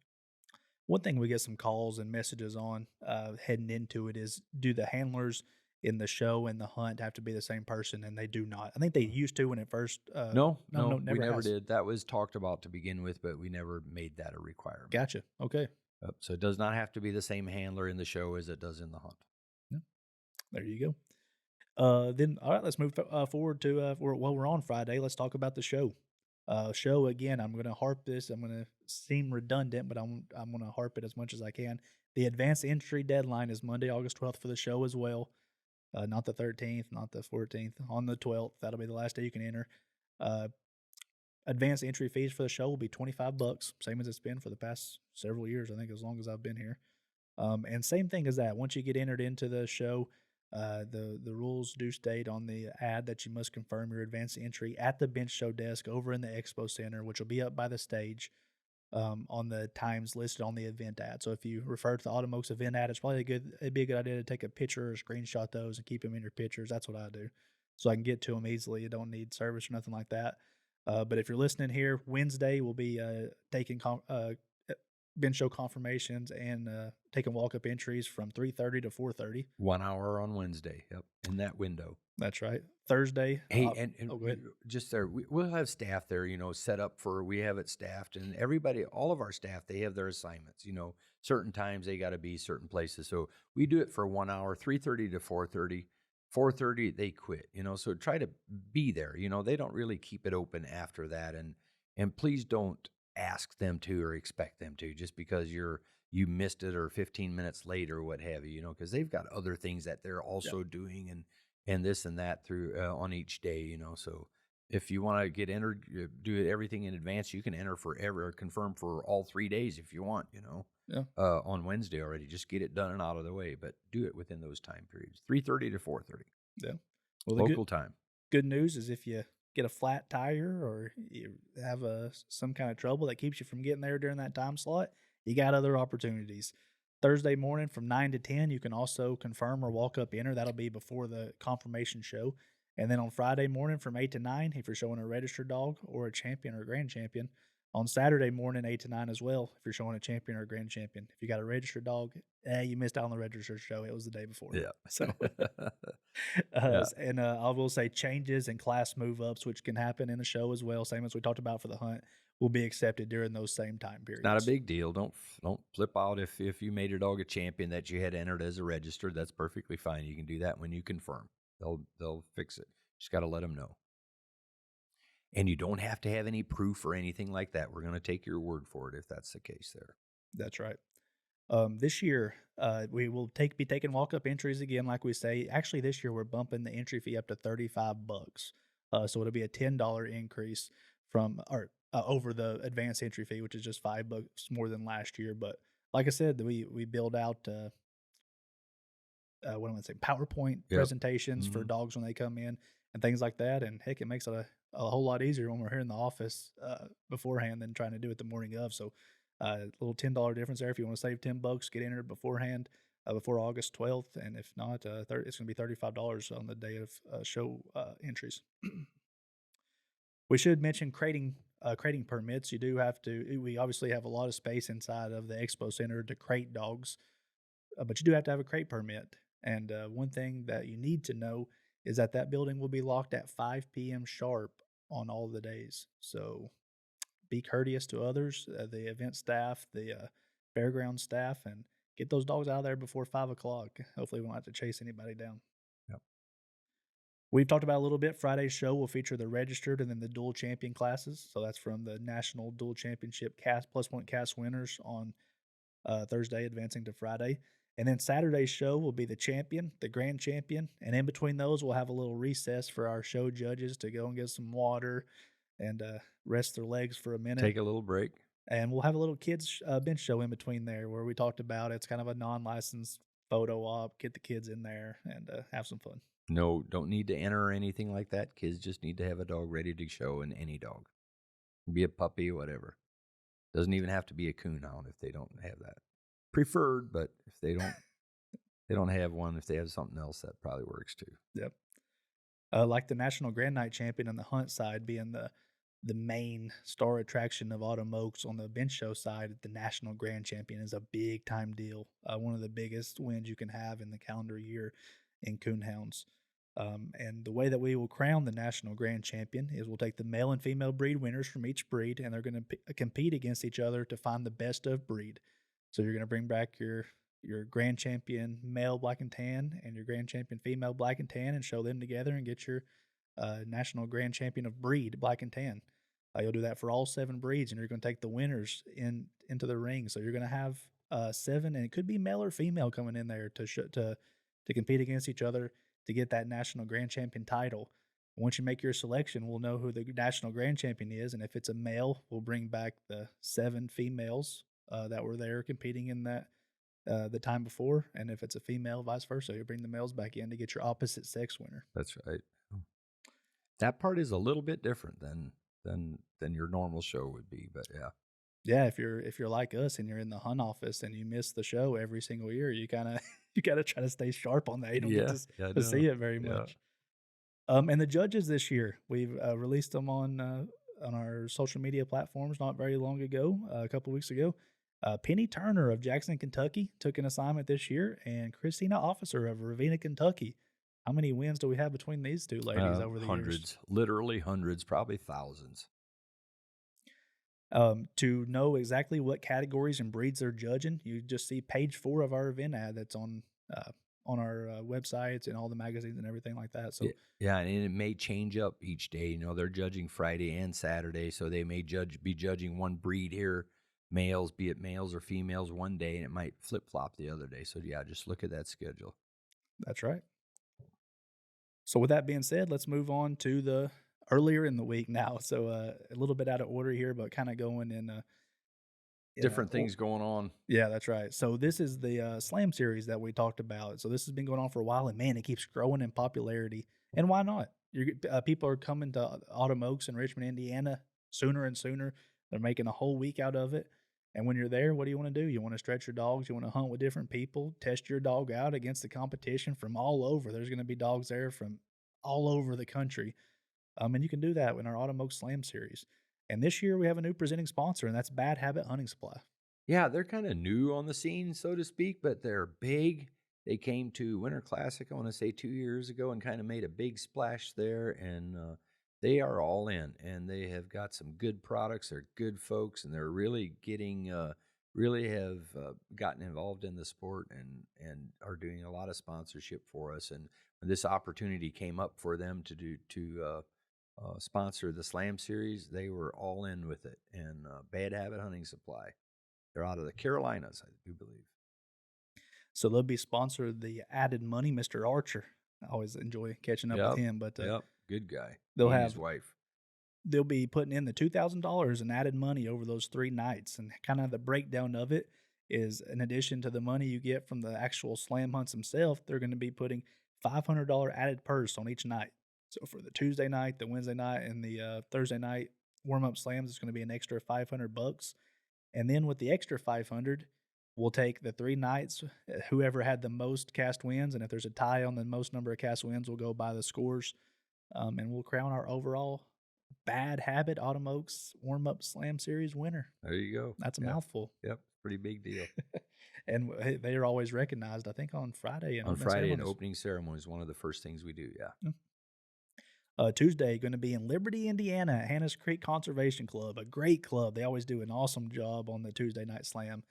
[SPEAKER 2] One thing we get some calls and messages on heading into it is, do the handlers in the show and the hunt have to be the same person? And they do not. I think they used to when it first.
[SPEAKER 3] No, we never did. That was talked about to begin with, but we never made that a requirement.
[SPEAKER 2] Gotcha. Okay.
[SPEAKER 3] So it does not have to be the same handler in the show as it does in the hunt.
[SPEAKER 2] Yeah. There you go. Then, all right, let's move forward to while we're on Friday, let's talk about the show. Show again, I'm going to harp this. I'm going to seem redundant, but I'm going to harp it as much as I can. The advanced entry deadline is Monday, August 12th for the show as well. Not the 13th, not the 14th. On the 12th, that'll be the last day you can enter. Advanced entry fees for the show will be $25, same as it's been for the past several years, I think, as long as I've been here. And same thing as that. Once you get entered into the show, the rules do state on the ad that you must confirm your advanced entry at the bench show desk over in the Expo Center, which will be up by the stage. On the times listed on the event ad. So if you refer to the Autumn Oaks event ad, it's probably it'd be a good idea to take a picture or screenshot those and keep them in your pictures. That's what I do, so I can get to them easily. You don't need service or nothing like that. But if you're listening here, Wednesday we'll be taking bench show confirmations and taking walk-up entries from 3:30 to 4:30.
[SPEAKER 3] 1 hour on Wednesday. Yep, in that window.
[SPEAKER 2] That's right. Thursday.
[SPEAKER 3] Hey, and
[SPEAKER 2] go ahead.
[SPEAKER 3] just there, we'll have staff there, set up we have it staffed, and everybody, all of our staff, they have their assignments, certain times they got to be certain places. So we do it for 1 hour, 3:30 to 4:30. 4:30 they quit, so try to be there. They don't really keep it open after that, and please don't ask them to or expect them to just because you missed it or 15 minutes late or what have you, because they've got other things that they're also doing and this and that through on each day, So if you want to get entered, do everything in advance. You can enter forever, confirm for all 3 days if you want, on Wednesday already. Just get it done and out of the way, but do it within those time periods, 3:30 to 4:30.
[SPEAKER 2] Yeah. Well,
[SPEAKER 3] local time.
[SPEAKER 2] Good news is if you get a flat tire or you have some kind of trouble that keeps you from getting there during that time slot, you got other opportunities. Thursday morning from 9 to 10, you can also confirm or walk up enter. That'll be before the confirmation show. And then on Friday morning from 8 to 9, if you're showing a registered dog or a champion or a grand champion. On Saturday morning, 8 to 9 as well, if you're showing a champion or a grand champion. If you got a registered dog, you missed out on the registered show. It was the day before.
[SPEAKER 3] Yeah.
[SPEAKER 2] So, and I will say changes and class move-ups, which can happen in the show as well, same as we talked about for the hunt, will be accepted during those same time periods.
[SPEAKER 3] Not a big deal. Don't flip out if you made your dog a champion that you had entered as a registered. That's perfectly fine. You can do that when you confirm. They'll fix it. Just got to let them know. And you don't have to have any proof or anything like that. We're going to take your word for it if that's the case there.
[SPEAKER 2] That's right. This year, we will be taking walk-up entries again, like we say. Actually, this year we're bumping the entry fee up to $35. So it'll be a $10 increase over the advanced entry fee, which is just $5 more than last year. But like I said, we build out what am I going to say? PowerPoint presentations for dogs when they come in and things like that. And heck, it makes it a whole lot easier when we're here in the office beforehand than trying to do it the morning of. So a little $10 difference there. If you want to save $10, get entered beforehand before August 12th. And if not, it's going to be $35 on the day of show entries. We should mention crating permits. You do have to. We obviously have a lot of space inside of the expo center to crate dogs, but you do have to have a crate permit. And one thing that you need to know is that building will be locked at 5 p.m. sharp on all the days. So be courteous to others, the event staff, the fairground staff, and get those dogs out of there before 5 o'clock. Hopefully we won't have to chase anybody down.
[SPEAKER 3] Yep.
[SPEAKER 2] We've talked about a little bit. Friday's show will feature the registered and then the dual champion classes. So that's from the National Dual Championship plus point cast winners on Thursday, advancing to Friday. And then Saturday's show will be the champion, the grand champion. And in between those, we'll have a little recess for our show judges to go and get some water and rest their legs for a minute.
[SPEAKER 3] Take a little break.
[SPEAKER 2] And we'll have a little kids bench show in between there where we talked about it's kind of a non-licensed photo op, get the kids in there and have some fun.
[SPEAKER 3] No, don't need to enter or anything like that. Kids just need to have a dog ready to show, and any dog. Be a puppy, whatever. Doesn't even have to be a coonhound if they don't have that. Preferred, but if they don't have one, if they have something else, that probably works too.
[SPEAKER 2] Yep. Like the National Grand Night Champion on the hunt side being the main star attraction of Autumn Oaks, on the bench show side, the National Grand Champion is a big time deal. One of the biggest wins you can have in the calendar year in coonhounds. And the way that we will crown the National Grand Champion is we'll take the male and female breed winners from each breed, and they're going to compete against each other to find the best of breed. So you're going to bring back your Grand Champion male black and tan and your Grand Champion female black and tan and show them together and get your National Grand Champion of breed black and tan. You'll do that for all 7 breeds, and you're going to take the winners into the ring. So you're going to have 7, and it could be male or female coming in there to compete against each other to get that National Grand Champion title. Once you make your selection, we'll know who the National Grand Champion is, and if it's a male, we'll bring back the 7 females that were there competing in that the time before, and if it's a female, vice versa, you bring the males back in to get your opposite sex winner.
[SPEAKER 3] That's right. That part is a little bit different than your normal show would be, but
[SPEAKER 2] yeah. If you're like us and you're in the hunt office and you miss the show every single year, you gotta try to stay sharp on that. You don't get to see it very much. And the judges this year, we've released them on our social media platforms not very long ago, a couple of weeks ago. Penny Turner of Jackson, Kentucky took an assignment this year, and Christina Officer of Ravenna, Kentucky. How many wins do we have between these two ladies over the years?
[SPEAKER 3] Hundreds, literally hundreds, probably thousands.
[SPEAKER 2] To know exactly what categories and breeds they're judging, you just see page 4 of our event ad that's on our websites and all the magazines and everything like that. So
[SPEAKER 3] yeah, and it may change up each day. You know, they're judging Friday and Saturday, so they may be judging one breed here, males, be it males or females, one day, and it might flip flop the other day. So yeah, just look at that schedule.
[SPEAKER 2] that's right. So with that being said, let's move on to the earlier in the week now. So a little bit out of order here, but kind of going in
[SPEAKER 3] Different things going on.
[SPEAKER 2] Yeah, that's right. So this is the Slam series that we talked about. So this has been going on for a while, and man, it keeps growing in popularity. And why not? People are coming to Autumn Oaks in Richmond, Indiana, sooner and sooner. They're making a whole week out of it. And when you're there, what do you want to do? You want to stretch your dogs. You want to hunt with different people, test your dog out against the competition from all over. There's going to be dogs there from all over the country. And you can do that in our Autumn Oaks Slam series. And this year we have a new presenting sponsor, and that's Bad Habit Hunting Supply.
[SPEAKER 3] Yeah, they're kind of new on the scene, so to speak, but they're big. They came to Winter Classic, I want to say 2 years ago, and kind of made a big splash there. And they are all in, and they have got some good products. They're good folks, and they're really have gotten involved in the sport and are doing a lot of sponsorship for us. And when this opportunity came up for them to sponsor the Slam series, they were all in with it. And Bad Habit Hunting Supply, they're out of the Carolinas, I do believe.
[SPEAKER 2] So they'll be sponsored the Added Money, Mr. Archer. I always enjoy catching up with him, but
[SPEAKER 3] good guy.
[SPEAKER 2] They'll have
[SPEAKER 3] his wife.
[SPEAKER 2] They'll be putting in the $2,000 in added money over those 3 nights, and kind of the breakdown of it is, in addition to the money you get from the actual slam hunts themselves, they're going to be putting $500 added purse on each night. So for the Tuesday night, the Wednesday night, and the Thursday night warm-up slams, it's going to be an extra $500. And then with the extra $500, we'll take the 3 nights. Whoever had the most cast wins, and if there's a tie on the most number of cast wins, we'll go by the scores, and we'll crown our overall Bad Habit Autumn Oaks warm-up slam series winner.
[SPEAKER 3] There you go.
[SPEAKER 2] That's a mouthful.
[SPEAKER 3] Yep, pretty big deal.
[SPEAKER 2] And they are always recognized, I think, on Friday.
[SPEAKER 3] On Friday, an opening ceremony is one of the first things we do,
[SPEAKER 2] Tuesday, going to be in Liberty, Indiana, at Hannah's Creek Conservation Club, a great club. They always do an awesome job on the Tuesday night slam,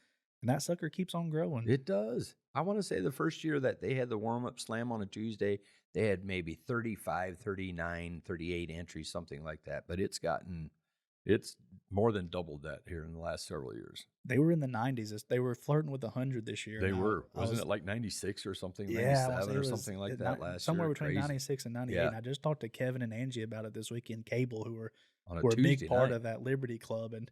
[SPEAKER 2] and that sucker keeps on growing.
[SPEAKER 3] It does. I want to say the first year that they had the warm-up slam on a Tuesday, they had maybe 35, 39, 38 entries, something like that. But it's more than doubled that here in the last several years.
[SPEAKER 2] They were in the 90s. They were flirting with 100 this year.
[SPEAKER 3] They were. Wasn't it like 96 or something, 97 or something like that last
[SPEAKER 2] somewhere
[SPEAKER 3] year?
[SPEAKER 2] Between 96 and 98.
[SPEAKER 3] Yeah.
[SPEAKER 2] And I just talked to Kevin and Angie about it this week in Cable, who were
[SPEAKER 3] a
[SPEAKER 2] big part of that Liberty Club. And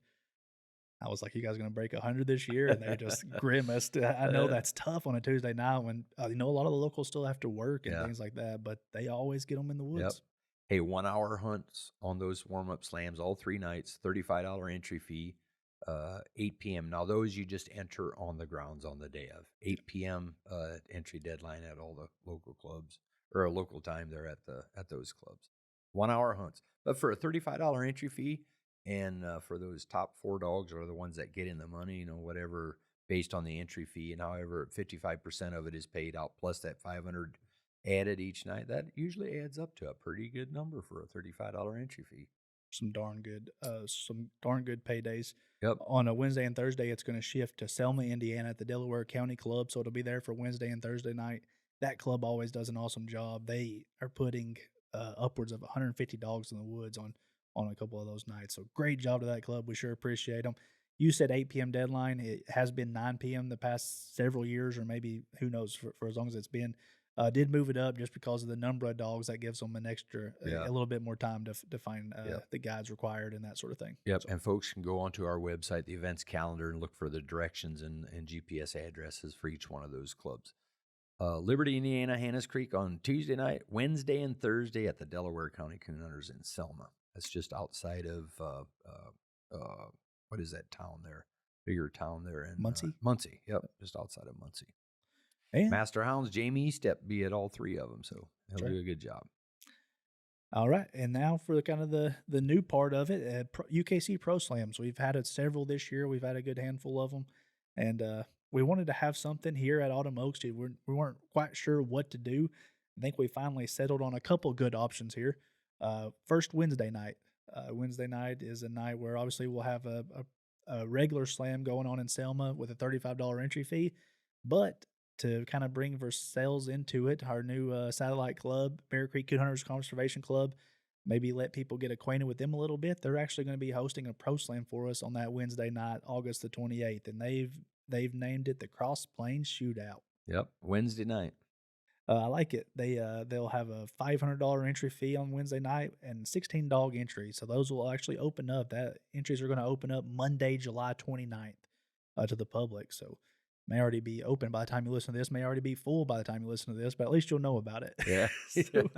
[SPEAKER 2] I was like, you guys going to break 100 this year? And they just grimaced. I know that's tough on a Tuesday night when, a lot of the locals still have to work and things like that, but they always get them in the woods.
[SPEAKER 3] Yep. Hey, 1 hour hunts on those warm-up slams, all 3 nights, $35 entry fee, 8 p.m. Now, those you just enter on the grounds on the day of. 8 p.m. Entry deadline at all the local clubs, or a local time there at those clubs. 1 hour hunts. But for a $35 entry fee, and for those top 4 dogs are the ones that get in the money, whatever, based on the entry fee, and however 55% of it is paid out, plus that $500 added each night, that usually adds up to a pretty good number for a $35 entry fee.
[SPEAKER 2] Some darn good paydays.
[SPEAKER 3] Yep.
[SPEAKER 2] On a Wednesday and Thursday, it's going to shift to Selma, Indiana at the Delaware County Club, so it'll be there for Wednesday and Thursday night. That club always does an awesome job. They are putting upwards of 150 dogs in the woods on a couple of those nights. So great job to that club. We sure appreciate them. You said 8 p.m. deadline. It has been 9 p.m. the past several years, or maybe, who knows, for as long as it's been. Did move it up just because of the number of dogs. That gives them an extra, a little bit more time to find the guides required and that sort of thing.
[SPEAKER 3] Yep, so. And folks can go onto our website, the events calendar, and look for the directions and GPS addresses for each one of those clubs. Liberty, Indiana, Hannah's Creek on Tuesday night, Wednesday and Thursday at the Delaware County Coon Hunters in Selma. That's just outside of, what is that town there? Bigger town there in
[SPEAKER 2] Muncie?
[SPEAKER 3] Muncie, yep, just outside of Muncie.
[SPEAKER 2] And
[SPEAKER 3] Master Hounds, Jamie Eastep be at all 3 of them, so he'll do a good job.
[SPEAKER 2] All right, and now for kind of the new part of it, UKC Pro Slams. We've had several this year. We've had a good handful of them. And we wanted to have something here at Autumn Oaks. We weren't quite sure what to do. I think we finally settled on a couple good options here. First, Wednesday night. Wednesday night is a night where obviously we'll have a regular slam going on in Selma with a $35 entry fee. But to kind of bring Versailles into it, our new satellite club, Bear Creek Coon Hunters Conservation Club, maybe let people get acquainted with them a little bit. They're actually going to be hosting a pro slam for us on that Wednesday night, August the 28th, and they've named it the Cross Plains Shootout.
[SPEAKER 3] Yep, Wednesday night.
[SPEAKER 2] I like it. They'll have a $500 entry fee on Wednesday night and 16 dog entry. So those will actually open up. That entries are going to open up Monday, July 29th to the public. So may already be open by the time you listen to this. May already be full by the time you listen to this. But at least you'll know about it.
[SPEAKER 3] Yeah,
[SPEAKER 2] So-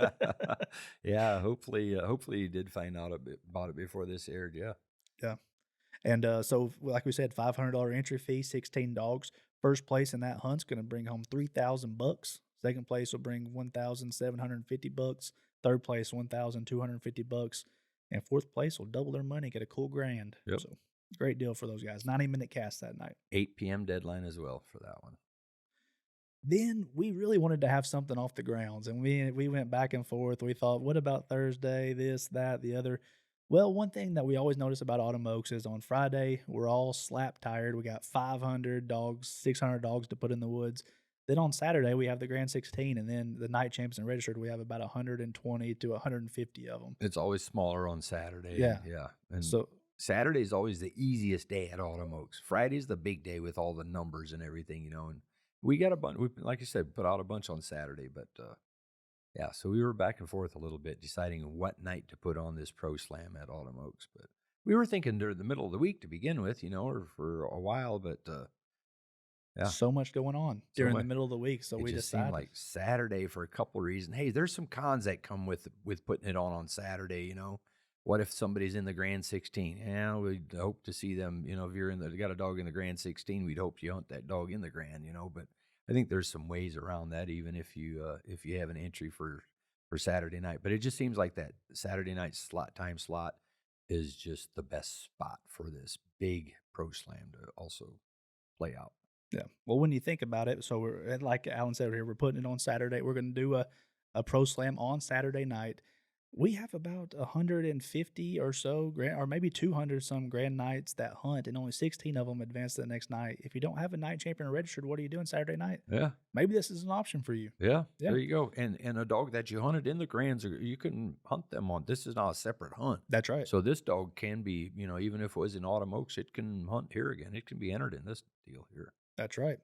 [SPEAKER 3] yeah. Hopefully you did find out about it before this aired. Yeah.
[SPEAKER 2] Yeah. And so, like we said, $500 entry fee, 16 dogs. First place in that hunt's going to bring home $3,000. Second place will bring $1,750. Third place, $1,250. And fourth place will double their money, get a cool $1,000.
[SPEAKER 3] Yep.
[SPEAKER 2] So, great deal for those guys. 90-minute cast that night.
[SPEAKER 3] 8 p.m. deadline as well for that one.
[SPEAKER 2] Then we really wanted to have something off the grounds, and we went back and forth. We thought, what about Thursday, this, that, the other? Well, one thing that we always notice about Autumn Oaks is on Friday, we're all slap tired. We got 500 dogs, 600 dogs to put in the woods. Then on Saturday, we have the Grand 16, and then the night champs and registered, we have about 120 to 150 of them.
[SPEAKER 3] It's always smaller on Saturday.
[SPEAKER 2] Yeah.
[SPEAKER 3] Yeah. And
[SPEAKER 2] So,
[SPEAKER 3] Saturday's always the easiest day at Autumn Oaks. Friday's the big day with all the numbers and everything, and we got a bunch. We, like you said, put out a bunch on Saturday, but yeah. So we were back and forth a little bit, deciding what night to put on this pro slam at Autumn Oaks. But we were thinking during the middle of the week to begin with, or for a while. But yeah,
[SPEAKER 2] so much going on during the middle of the week. So
[SPEAKER 3] it
[SPEAKER 2] we
[SPEAKER 3] just
[SPEAKER 2] decided
[SPEAKER 3] seemed like Saturday for a couple of reasons. Hey, there's some cons that come with putting it on Saturday. What if somebody's in the Grand 16? Yeah, we'd hope to see them. If you're got a dog in the Grand 16, we'd hope you hunt that dog in the Grand. But I think there's some ways around that, even if you have an entry for Saturday night. But it just seems like that Saturday night time slot is just the best spot for this big pro slam to also play out.
[SPEAKER 2] Yeah. Well, when you think about it, so like Alan said here, we're putting it on Saturday. We're going to do a pro slam on Saturday night. We have about 150 or so or maybe 200 some grand nights that hunt, and only 16 of them advance to the next night. If you don't have a night champion registered, what are you doing Saturday night?
[SPEAKER 3] Yeah.
[SPEAKER 2] Maybe this is an option for you.
[SPEAKER 3] Yeah. There you go. And a dog that you hunted in the Grands, you can hunt them on. This is not a separate hunt.
[SPEAKER 2] That's right.
[SPEAKER 3] So this dog can be, even if it was in Autumn Oaks, it can hunt here again. It can be entered in this deal here.
[SPEAKER 2] That's right.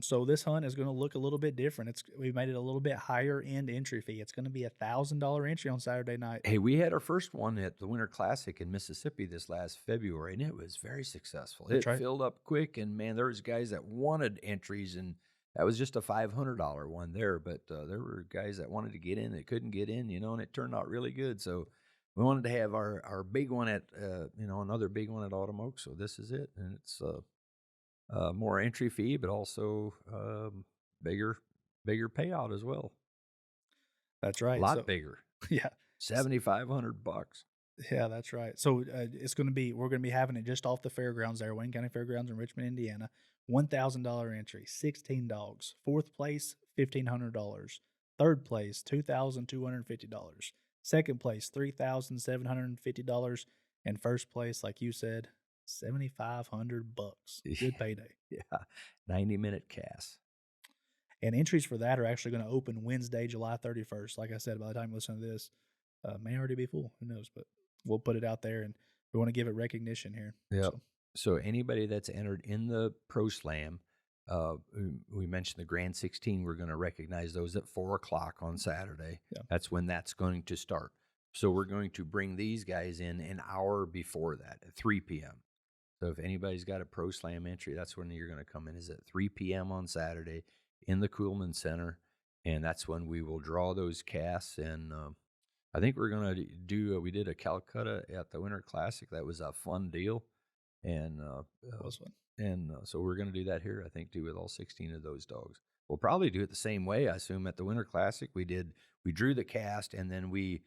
[SPEAKER 2] So this hunt is going to look a little bit different. We made it a little bit higher end entry fee. It's going to be $1,000 entry on Saturday night.
[SPEAKER 3] Hey, we had our first one at the Winter Classic in Mississippi this last February, and it was very successful. It filled up quick, and man, there was guys that wanted entries, and that was just a $500 one there. But there were guys that wanted to get in that couldn't get in, and it turned out really good. So we wanted to have our big one at, another big one at Autumn Oaks. So this is it, and it's more entry fee, but also bigger payout as well.
[SPEAKER 2] That's right.
[SPEAKER 3] A lot bigger.
[SPEAKER 2] Yeah.
[SPEAKER 3] $7,500.
[SPEAKER 2] Yeah, that's right. So we're going to be having it just off the fairgrounds there, Wayne County Fairgrounds in Richmond, Indiana. $1,000 entry, 16 dogs. Fourth place, $1,500. Third place, $2,250. Second place, $3,750. And first place, like you said, $7,500. Good payday.
[SPEAKER 3] Yeah, 90-minute cast.
[SPEAKER 2] And entries for that are actually going to open Wednesday, July 31st. Like I said, by the time you listen to this, may already be full. Who knows? But we'll put it out there, and we want to give it recognition here.
[SPEAKER 3] Yeah. So anybody that's entered in the Pro Slam, we mentioned the Grand 16. We're going to recognize those at 4:00 on Saturday.
[SPEAKER 2] Yeah.
[SPEAKER 3] That's when that's going to start. So we're going to bring these guys in an hour before that at 3 p.m. So if anybody's got a Pro Slam entry, that's when you're going to come in, is at 3 p.m. on Saturday in the Kuhlman Center. And that's when we will draw those casts. And I think we're going to do, we did a Calcutta at the Winter Classic. That was a fun deal. And
[SPEAKER 2] That was fun.
[SPEAKER 3] And so we're going to do that here, I think, too, with all 16 of those dogs. We'll probably do it the same way, I assume, at the Winter Classic. We drew the cast, and then we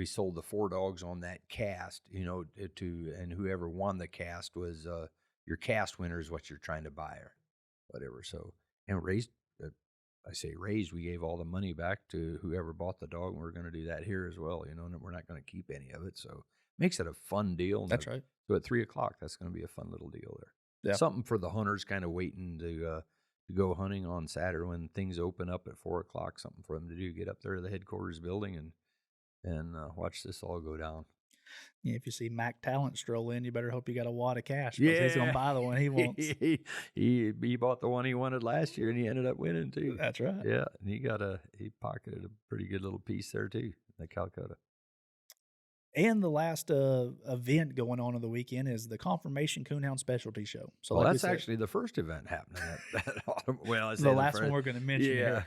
[SPEAKER 3] sold the 4 dogs on that cast, and whoever won the cast was your cast winner is what you're trying to buy or whatever. So, and raised, I say raised, we gave all the money back to whoever bought the dog, and we're going to do that here as well, and we're not going to keep any of it. So makes it a fun deal.
[SPEAKER 2] That's right.
[SPEAKER 3] So at 3:00, that's going to be a fun little deal there.
[SPEAKER 2] Yeah.
[SPEAKER 3] Something for the hunters kind of waiting to go hunting on Saturday when things open up at 4:00. Something for them to do. Get up there to the headquarters building and watch this all go down.
[SPEAKER 2] Yeah, if you see Mac Talent stroll in, you better hope you got a wad of cash because he's going to buy the one he wants.
[SPEAKER 3] he bought the one he wanted last year, and he ended up winning too.
[SPEAKER 2] That's right.
[SPEAKER 3] Yeah, and he pocketed a pretty good little piece there too, the Calcutta.
[SPEAKER 2] And the last event going on the weekend is the Confirmation Coonhound Specialty Show. So
[SPEAKER 3] well, that's actually the first event happening that autumn. Well,
[SPEAKER 2] the last one we're going to mention
[SPEAKER 3] here.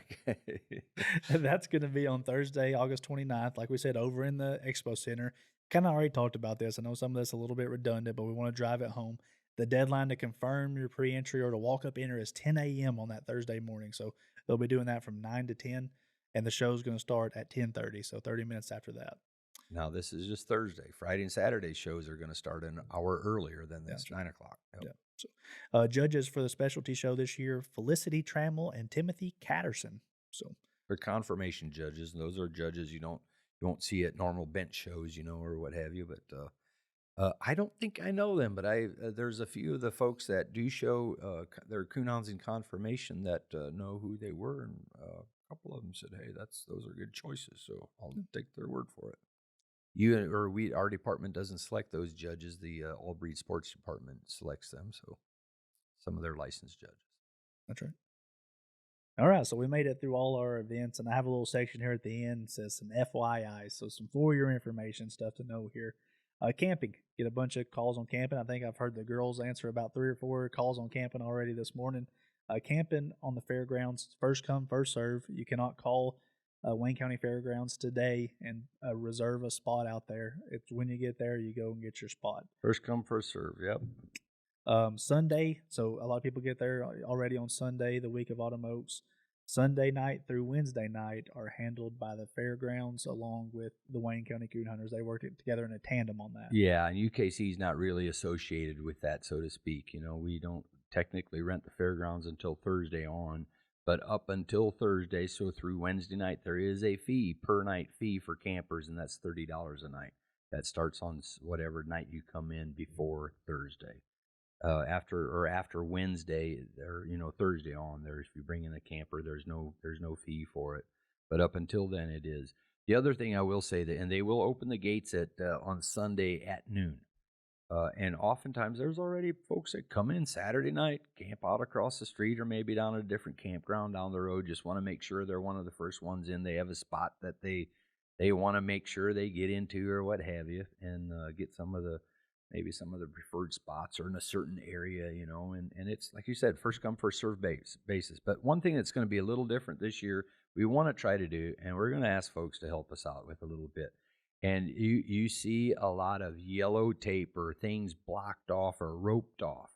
[SPEAKER 2] And that's going to be on Thursday, August 29th, like we said, over in the Expo Center. Kind of already talked about this. I know some of this is a little bit redundant, but we want to drive it home. The deadline to confirm your pre-entry or to walk up enter is 10 a.m. on that Thursday morning. So they'll be doing that from 9 to 10, and the show's going to start at 10:30, so 30 minutes after that.
[SPEAKER 3] Now, this is just Thursday. Friday and Saturday shows are going to start an hour earlier than this, 9:00. Yep.
[SPEAKER 2] Yeah. So, judges for the specialty show this year, Felicity Trammell and Timothy Catterson. So,
[SPEAKER 3] they're confirmation judges, and those are judges you won't see at normal bench shows, or what have you. But I don't think I know them, but there's a few of the folks that do show their coonhounds in confirmation that know who they were, and a couple of them said, "Hey, those are good choices." So I'll take their word for it. Our department doesn't select those judges. The All Breed Sports Department selects them. So some of their licensed judges.
[SPEAKER 2] That's right. All right, so we made it through all our events, and I have a little section here at the end that says some FYI, so some for your information stuff to know here. Camping, get a bunch of calls on camping. I think I've heard the girls answer about 3 or 4 calls on camping already this morning. Camping on the fairgrounds, first come, first serve. You cannot call Wayne County Fairgrounds today and reserve a spot out there. It's when you get there, you go and get your spot.
[SPEAKER 3] First come, first serve. Yep.
[SPEAKER 2] Sunday, so a lot of people get there already on Sunday, the week of Autumn Oaks. Sunday night through Wednesday night are handled by the fairgrounds along with the Wayne County Coon Hunters. They work together in a tandem on that.
[SPEAKER 3] Yeah, and UKC is not really associated with that, so to speak. We don't technically rent the fairgrounds until Thursday on, but up until Thursday, so through Wednesday night, there is a per night fee for campers, and that's $30 a night. That starts on whatever night you come in before Thursday. After Wednesday, or Thursday on, if you bring in a camper, there's no fee for it. But up until then, it is. The other thing I will say and they will open the gates on Sunday at noon. And oftentimes there's already folks that come in Saturday night, camp out across the street, or maybe down at a different campground down the road. Just want to make sure they're one of the first ones in. They have a spot that they want to make sure they get into, or what have you, and get maybe some of the preferred spots or in a certain area, and it's like you said, first come, first serve basis. But one thing that's going to be a little different this year, we want to try to do, and we're going to ask folks to help us out with a little bit. And you see a lot of yellow tape or things blocked off or roped off.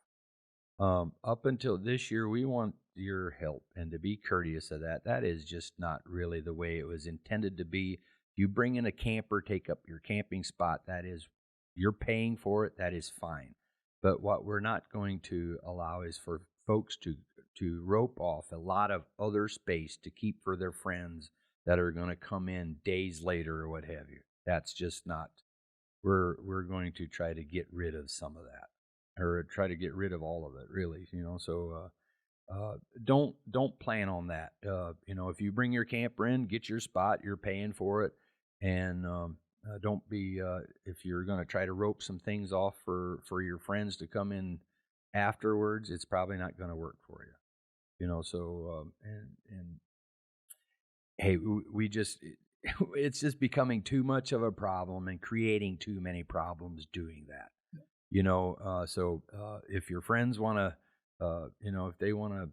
[SPEAKER 3] Up until this year, we want your help and to be courteous of that. That is just not really the way it was intended to be. You bring in a camper, take up your camping spot, you're paying for it, that is fine. But what we're not going to allow is for folks to rope off a lot of other space to keep for their friends that are going to come in days later or what have you. That's just not. We're going to try to get rid of some of that, or try to get rid of all of it, really. So don't plan on that. If you bring your camper in, get your spot. You're paying for it, and don't be if you're going to try to rope some things off for your friends to come in afterwards. It's probably not going to work for you. So and hey, we just. It's just becoming too much of a problem and creating too many problems doing that. So if your friends want to, if they want to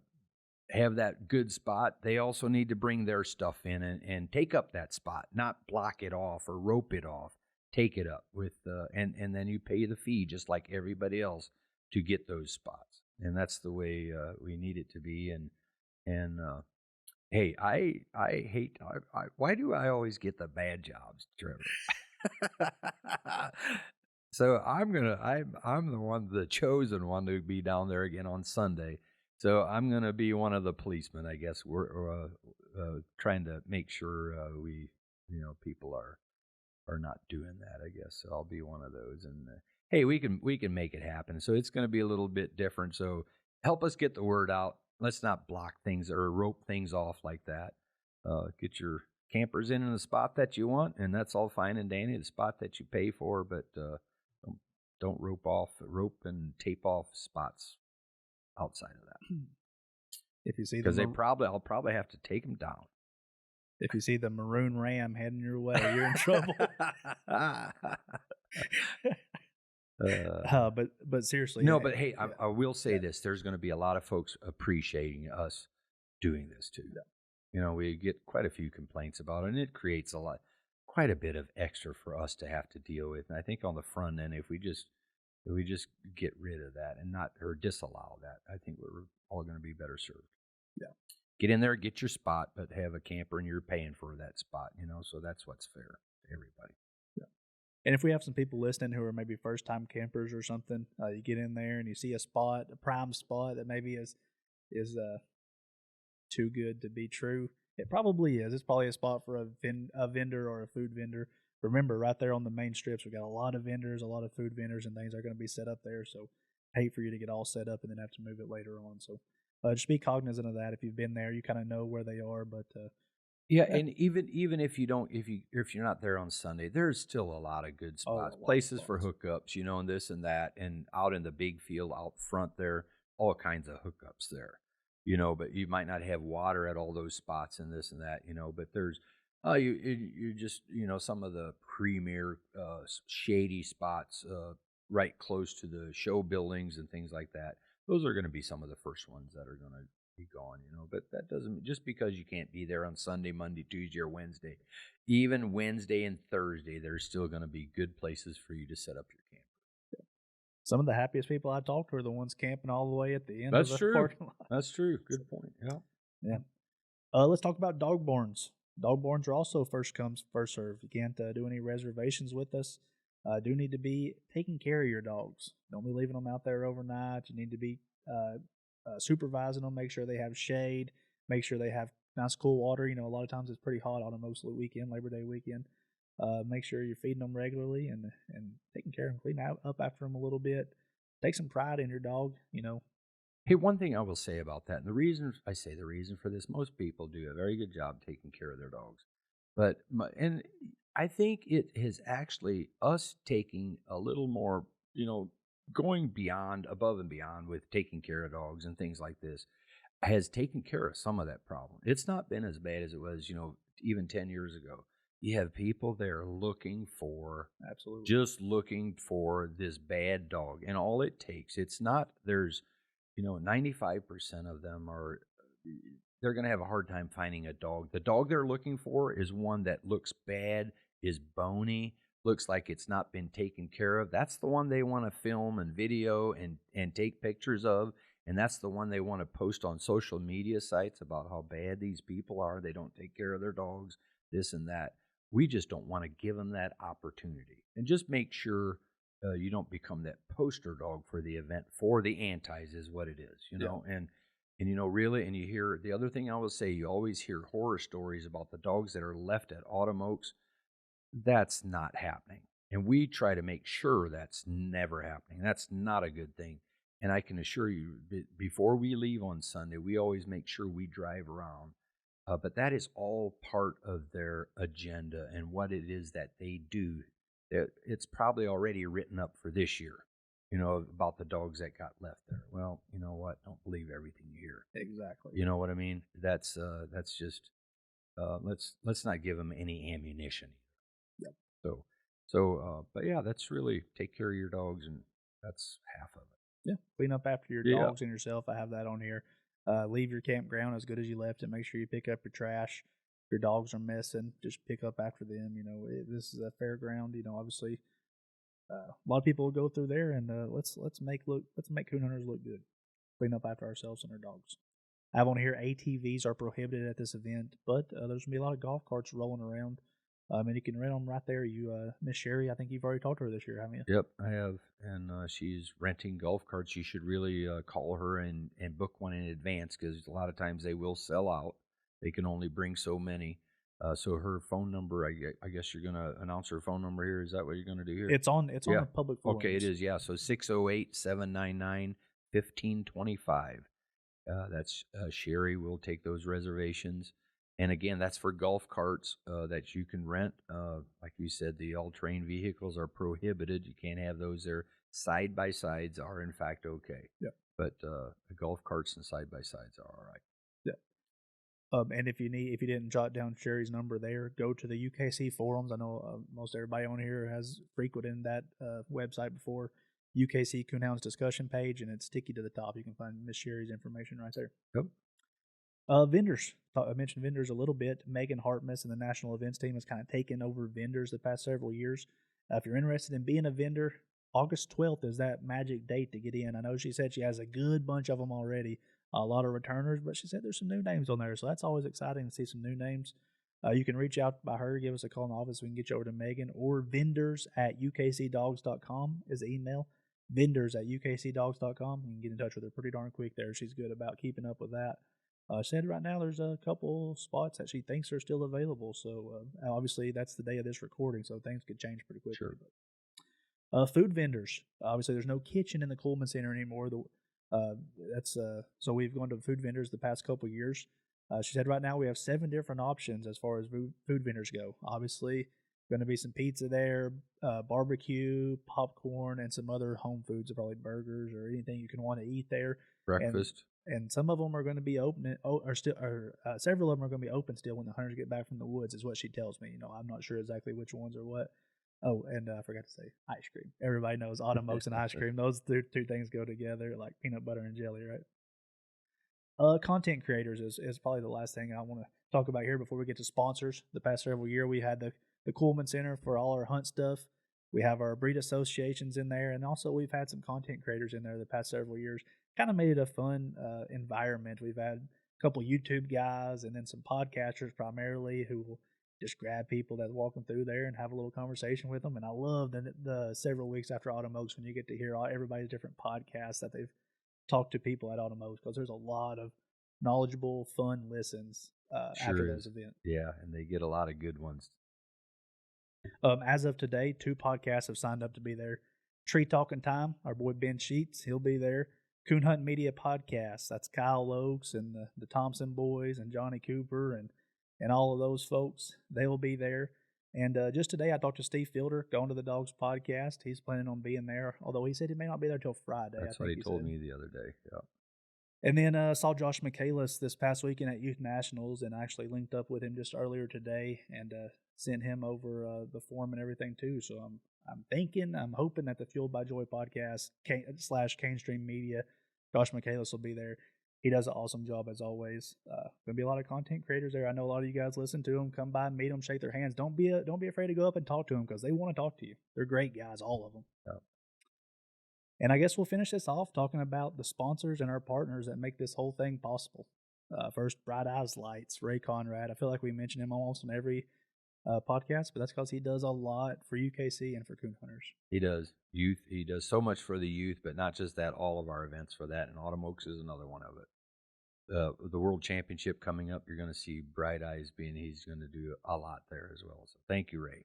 [SPEAKER 3] have that good spot, they also need to bring their stuff in and take up that spot, not block it off or rope it off. Take it up with, and then you pay the fee just like everybody else to get those spots. And that's the way we need it to be. And hey, I hate. Why do I always get the bad jobs, Trevor? So I'm the one, the chosen one to be down there again on Sunday. So I'm gonna be one of the policemen, I guess. We're trying to make sure we, people are not doing that, I guess. So I'll be one of those. And hey, we can make it happen. So it's going to be a little bit different. So help us get the word out. Let's not block things or rope things off like that. Get your campers in the spot that you want, and that's all fine and dandy. The spot that you pay for, but don't rope and tape off spots outside of that.
[SPEAKER 2] If you see
[SPEAKER 3] because I'll probably have to take them down.
[SPEAKER 2] If you see the maroon ram heading your way, you're in trouble. But seriously,
[SPEAKER 3] no. But hey, yeah. I will say this: there's going to be a lot of folks appreciating us doing this too. Yeah. We get quite a few complaints about it, and it creates quite a bit of extra for us to have to deal with. And I think on the front end, if we just get rid of that and not or disallow that, I think we're all going to be better served.
[SPEAKER 2] Yeah.
[SPEAKER 3] Get in there, get your spot, but have a camper and you're paying for that spot, so that's what's fair to everybody.
[SPEAKER 2] Yeah. And if we have some people listening who are maybe first-time campers or something, you get in there and you see a prime spot that maybe is too good to be true. It probably is. It's probably a spot for a vendor or a food vendor. Remember, right there on the main strips, we got a lot of vendors, a lot of food vendors and things are going to be set up there. So I hate for you to get all set up and then have to move it later on. So just be cognizant of that. If you've been there, you kind of know where they are. But
[SPEAKER 3] yeah, and even if you don't, if you're not there on Sunday, there's still a lot of good spots, places for hookups, and this and that, and out in the big field out front there, all kinds of hookups there, But you might not have water at all those spots and this and that, But there's you just some of the premier shady spots right close to the show buildings and things like that. Those are going to be some of the first ones that are going to be gone, But that doesn't, just because you can't be there on Sunday, Monday, Tuesday, or Wednesday, even Wednesday and Thursday, there's still going to be good places for you to set up your camp.
[SPEAKER 2] Yeah. Some of the happiest people I talk to are the ones camping all the way at the end
[SPEAKER 3] of
[SPEAKER 2] the parking lot.
[SPEAKER 3] That's true. Good point. Yeah.
[SPEAKER 2] Yeah. Let's talk about dog borns. Dog borns are also first come, first serve. You can't do any reservations with us. Do need to be taking care of your dogs. Don't be leaving them out there overnight. You need to be supervising them, make sure they have shade, make sure they have nice cool water. A lot of times it's pretty hot on a mostly weekend, Labor Day weekend. Make sure you're feeding them regularly and taking care of them, cleaning up after them a little bit. Take some pride in your dog,
[SPEAKER 3] Hey, one thing I will say about that, and the reason for this, most people do a very good job taking care of their dogs. But, and I think it is actually us taking a little more, going above and beyond with taking care of dogs and things like this has taken care of some of that problem. It's not been as bad as it was, even 10 years ago. You have people there just looking for this bad dog. And all it takes, it's not, there's, 95% of them they're going to have a hard time finding a dog. The dog they're looking for is one that looks bad, is bony, looks like it's not been taken care of. That's the one they want to film and video and take pictures of. And that's the one they want to post on social media sites about how bad these people are. They don't take care of their dogs, this and that. We just don't want to give them that opportunity. And just make sure you don't become that poster dog for the event, for the antis is what it is, And really, and you hear, the other thing I will say, you always hear horror stories about the dogs that are left at Autumn Oaks. That's not happening. And we try to make sure that's never happening. That's not a good thing. And I can assure you, before we leave on Sunday, we always make sure we drive around. But that is all part of their agenda and what it is that they do. It's probably already written up for this year. About the dogs that got left there. Well, you know what? Don't believe everything you hear.
[SPEAKER 2] Exactly.
[SPEAKER 3] You know what I mean? That's just let's not give them any ammunition.
[SPEAKER 2] Yep.
[SPEAKER 3] But yeah, that's really take care of your dogs, and that's half of it.
[SPEAKER 2] Yeah. Clean up after your dogs and yourself. I have that on here. Leave your campground as good as you left it. Make sure you pick up your trash. If your dogs are messing, just pick up after them. This is a fairground. Obviously. A lot of people will go through there, and let's make coon hunters look good. Clean up after ourselves and our dogs. I have on here ATVs are prohibited at this event, but there's gonna be a lot of golf carts rolling around. And you can rent them right there. You, Miss Sherry, I think you've already talked to her this year, haven't you?
[SPEAKER 3] Yep, I have, and she's renting golf carts. You should really call her and book one in advance because a lot of times they will sell out. They can only bring so many. So her phone number, I guess you're going to announce her phone number here. Is that what you're going to do here?
[SPEAKER 2] It's on
[SPEAKER 3] Yeah.
[SPEAKER 2] the public forums.
[SPEAKER 3] Okay, it is, yeah. So 608-799-1525. That's Sherry will take those reservations. And again, that's for golf carts that you can rent. Like you said, the all-terrain vehicles are prohibited. You can't have those there. Side-by-sides are, in fact, okay.
[SPEAKER 2] Yeah.
[SPEAKER 3] But the golf carts and side-by-sides are all right.
[SPEAKER 2] Yeah. And if you didn't jot down Sherry's number there, go to the UKC forums. I know most everybody on here has frequented that website before. UKC Coonhounds discussion page, and it's sticky to the top. You can find Miss Sherry's information right there.
[SPEAKER 3] Yep.
[SPEAKER 2] Vendors. I mentioned vendors a little bit. Megan Hartmus and the national events team has kind of taken over vendors the past several years. If you're interested in being a vendor, August 12th is that magic date to get in. I know she said she has a good bunch of them already, a lot of returners, but she said there's some new names on there, so that's always exciting to see some new names. You can reach out by her, give us a call in the office, we can get you over to Megan, or vendors@ukcdogs.com is the email. Vendors@ukcdogs.com. You can get in touch with her pretty darn quick there. She's good about keeping up with that. Said right now there's a couple spots that she thinks are still available. So obviously that's the day of this recording, so things could change pretty quickly.
[SPEAKER 3] Sure.
[SPEAKER 2] Food vendors. Obviously there's no kitchen in the Coleman Center anymore. So we've gone to food vendors the past couple years. She said right now we have 7 different options as far as food vendors go. Obviously, going to be some pizza there, barbecue, popcorn, and some other home foods, probably burgers or anything you can want to eat there.
[SPEAKER 3] Breakfast.
[SPEAKER 2] And some of them are going to be open, several of them are going to be open still when the hunters get back from the woods, is what she tells me. I'm not sure exactly which ones are what. Oh, and I forgot to say ice cream. Everybody knows autumn oaks and ice cream. Those two things go together like peanut butter and jelly, right? Content creators is probably the last thing I want to talk about here before we get to sponsors. The past several years, we had the Coolman Center for all our hunt stuff. We have our breed associations in there, and also we've had some content creators in there the past several years. Kind of made it a fun environment. We've had a couple YouTube guys and then some podcasters primarily who will just grab people that are walking through there and have a little conversation with them. And I love the several weeks after Autumn Oaks when you get to hear everybody's different podcasts that they've talked to people at Autumn Oaks, because there's a lot of knowledgeable, fun listens after those events.
[SPEAKER 3] Yeah, and they get a lot of good ones.
[SPEAKER 2] As of today, 2 podcasts have signed up to be there. Tree Talking Time, our boy Ben Sheets, he'll be there. Coon Hunt Media Podcast, that's Kyle Oakes and the Thompson boys and Johnny Cooper and all of those folks. They will be there. And just today, I talked to Steve Fielder, Going to the Dogs podcast. He's planning on being there, although he said he may not be there till Friday.
[SPEAKER 3] That's what he told me the other day. Yeah.
[SPEAKER 2] And then saw Josh Michaelis this past weekend at Youth Nationals, and I actually linked up with him just earlier today and sent him over the form and everything too. So I'm hoping that the Fueled by Joy podcast / Cane Stream Media, Josh Michaelis will be there. He does an awesome job as always. Going to be a lot of content creators there. I know a lot of you guys listen to them. Come by, meet them, shake their hands. Don't be afraid to go up and talk to them because they want to talk to you. They're great guys, all of them.
[SPEAKER 3] Yeah.
[SPEAKER 2] And I guess we'll finish this off talking about the sponsors and our partners that make this whole thing possible. First, Bright Eyes Lights, Ray Conrad. I feel like we mention him almost in every podcast, but that's because he does a lot for UKC and for coon hunters.
[SPEAKER 3] He does. Youth. He does so much for the youth, but not just that, all of our events for that. And Autumn Oaks is another one of it. The World Championship coming up, you're going to see Bright Eyes he's going to do a lot there as well. So thank you, Ray.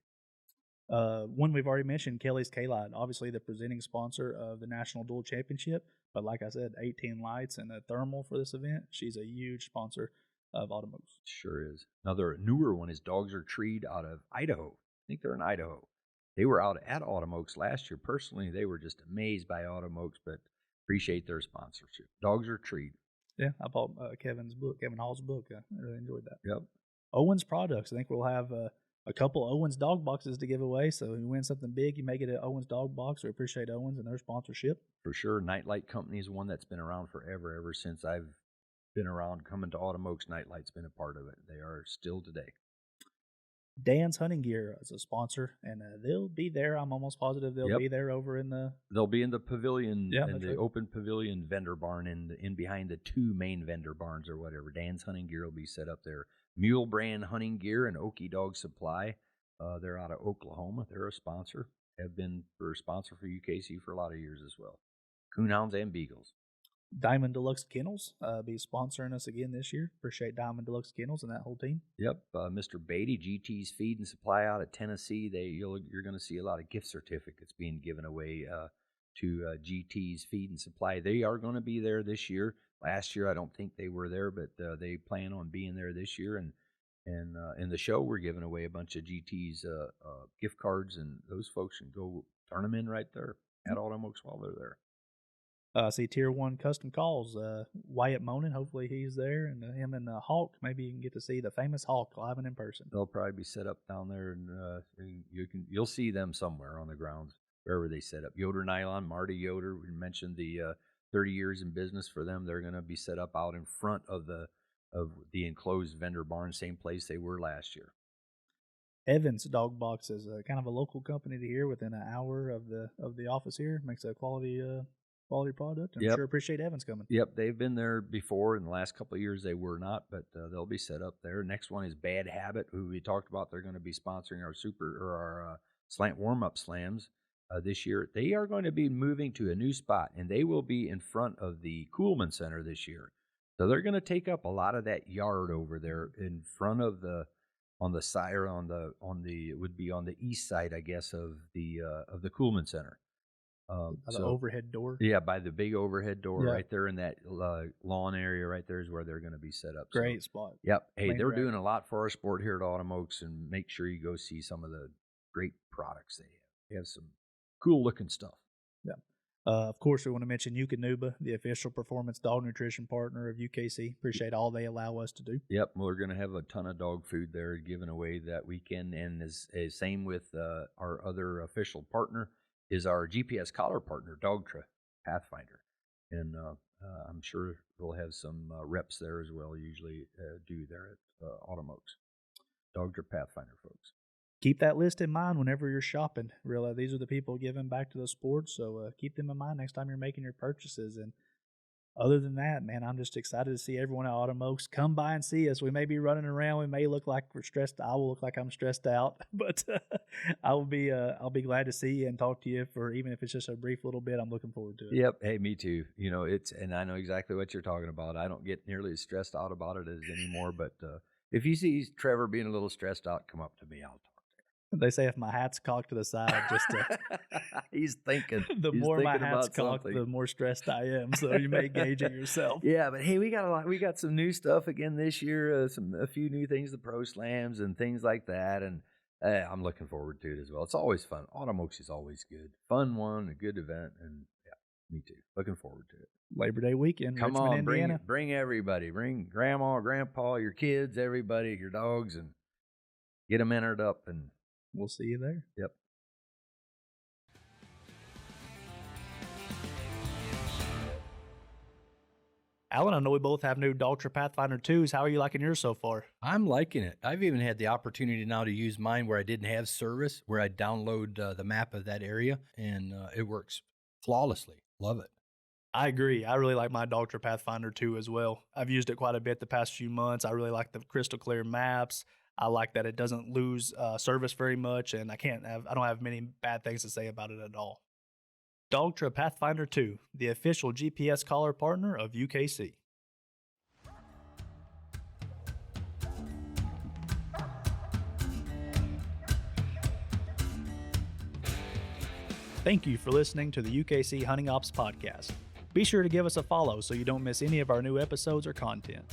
[SPEAKER 2] One we've already mentioned, Kelly's K-Light, obviously the presenting sponsor of the National Dual Championship. But like I said, 18 lights and a thermal for this event. She's a huge sponsor of Autumn Oaks.
[SPEAKER 3] Sure is. Another newer one is Dogs Are Treed out of Idaho. I think they're in Idaho. They were out at Autumn Oaks last year. Personally, they were just amazed by Autumn Oaks, but appreciate their sponsorship. Dogs Are Treed.
[SPEAKER 2] Yeah, I bought Kevin Hall's book. I really enjoyed that.
[SPEAKER 3] Yep.
[SPEAKER 2] Owens Products. I think we'll have a couple Owens dog boxes to give away. So if you win something big, you make it an Owens dog box. We appreciate Owens and their sponsorship.
[SPEAKER 3] For sure. Nightlight Company is one that's been around forever. Ever since I've been around coming to Autumn Oaks, Nightlight's been a part of it. They are still today.
[SPEAKER 2] Dan's Hunting Gear is a sponsor, and they'll be there. I'm almost positive they'll be there over in the...
[SPEAKER 3] They'll be in the pavilion, in the
[SPEAKER 2] right.
[SPEAKER 3] open pavilion vendor barn in behind the 2 main vendor barns or whatever. Dan's Hunting Gear will be set up there. Mule Brand Hunting Gear and Okie Dog Supply. They're out of Oklahoma. They're a sponsor. Have been a sponsor for UKC for a lot of years as well. Coonhounds and Beagles.
[SPEAKER 2] Diamond Deluxe Kennels be sponsoring us again this year. Appreciate Diamond Deluxe Kennels and that whole team.
[SPEAKER 3] Yep, Mr. Beatty, GT's Feed and Supply out of Tennessee. You're going to see a lot of gift certificates being given away to GT's Feed and Supply. They are going to be there this year. Last year, I don't think they were there, but they plan on being there this year. And in the show, we're giving away a bunch of GT's gift cards, and those folks can go turn them in right there at Autumn Oaks while they're there.
[SPEAKER 2] See Tier 1 Custom Calls, Wyatt Monin, hopefully he's there, and him and Hawk, maybe you can get to see the famous Hawk live and in person.
[SPEAKER 3] They'll probably be set up down there, and you'll see them somewhere on the grounds, wherever they set up. Yoder Nylon, Marty Yoder, we mentioned the 30 years in business for them. They're going to be set up out in front of the enclosed vendor barn, same place they were last year.
[SPEAKER 2] Evans Dog Box is kind of a local company to here within an hour of the office here. Makes a quality product. I'm sure appreciate Evans coming.
[SPEAKER 3] Yep, they've been there before. In the last couple of years, they were not, but they'll be set up there. Next one is Bad Habit, who we talked about. They're going to be sponsoring our slant warm-up slams this year. They are going to be moving to a new spot, and they will be in front of the Kuhlman Center this year. So they're going to take up a lot of that yard over there in front of on the east side, I guess, of the Kuhlman Center.
[SPEAKER 2] The overhead door?
[SPEAKER 3] Yeah, by the big overhead door right there in that lawn area right there is where they're going to be set up.
[SPEAKER 2] Great spot.
[SPEAKER 3] Yep. Hey, they're doing a lot for our sport here at Autumn Oaks, and make sure you go see some of the great products they have. They have some cool-looking stuff.
[SPEAKER 2] Yeah. Of course, we want to mention Eukanuba, the official performance dog nutrition partner of UKC. Appreciate all they allow us to do.
[SPEAKER 3] Yep, we're going to have a ton of dog food there given away that weekend, and is same with our other official partner is our GPS collar partner, Dogtra Pathfinder. And I'm sure we'll have some reps there as well, usually do there at Autumn Oaks. Dogtra Pathfinder, folks.
[SPEAKER 2] Keep that list in mind whenever you're shopping. Realize these are the people giving back to the sport, so keep them in mind next time you're making your purchases. And other than that, man, I'm just excited to see everyone at Autumn Oaks. Come by and see us. We may be running around. We may look like we're stressed. I will look like I'm stressed out, but I'll be glad to see you and talk to you for even if it's just a brief little bit. I'm looking forward to it.
[SPEAKER 3] Yep. Hey, me too. And I know exactly what you're talking about. I don't get nearly as stressed out about it as anymore, but if you see Trevor being a little stressed out, come up to me. I'll talk.
[SPEAKER 2] They say if my hat's cocked to the side, just
[SPEAKER 3] he's thinking.
[SPEAKER 2] The
[SPEAKER 3] he's
[SPEAKER 2] more
[SPEAKER 3] thinking
[SPEAKER 2] my hat's cocked,
[SPEAKER 3] something.
[SPEAKER 2] the more stressed I am. So you may gauge it yourself.
[SPEAKER 3] Yeah, but hey, we got some new stuff again this year. A few new things, the Pro Slams and things like that, and I'm looking forward to it as well. It's always fun. Autumn Oaks is always good, fun one, a good event, and yeah, me too. Looking forward to it.
[SPEAKER 2] Labor Day weekend,
[SPEAKER 3] come
[SPEAKER 2] Richmond,
[SPEAKER 3] on,
[SPEAKER 2] Indiana.
[SPEAKER 3] bring everybody, bring grandma, grandpa, your kids, everybody, your dogs, and get them entered up and.
[SPEAKER 2] We'll see you there.
[SPEAKER 3] Yep.
[SPEAKER 2] Alan, I know we both have new Dogtra Pathfinder 2s. How are you liking yours so far?
[SPEAKER 1] I'm liking it. I've even had the opportunity now to use mine where I didn't have service, where I download the map of that area, and it works flawlessly. Love it.
[SPEAKER 2] I agree. I really like my Dogtra Pathfinder 2 as well. I've used it quite a bit the past few months. I really like the crystal clear maps. I like that it doesn't lose service very much, and I don't have many bad things to say about it at all. Dogtra Pathfinder 2, the official GPS collar partner of UKC. Thank you for listening to the UKC Hunting Ops Podcast. Be sure to give us a follow so you don't miss any of our new episodes or content.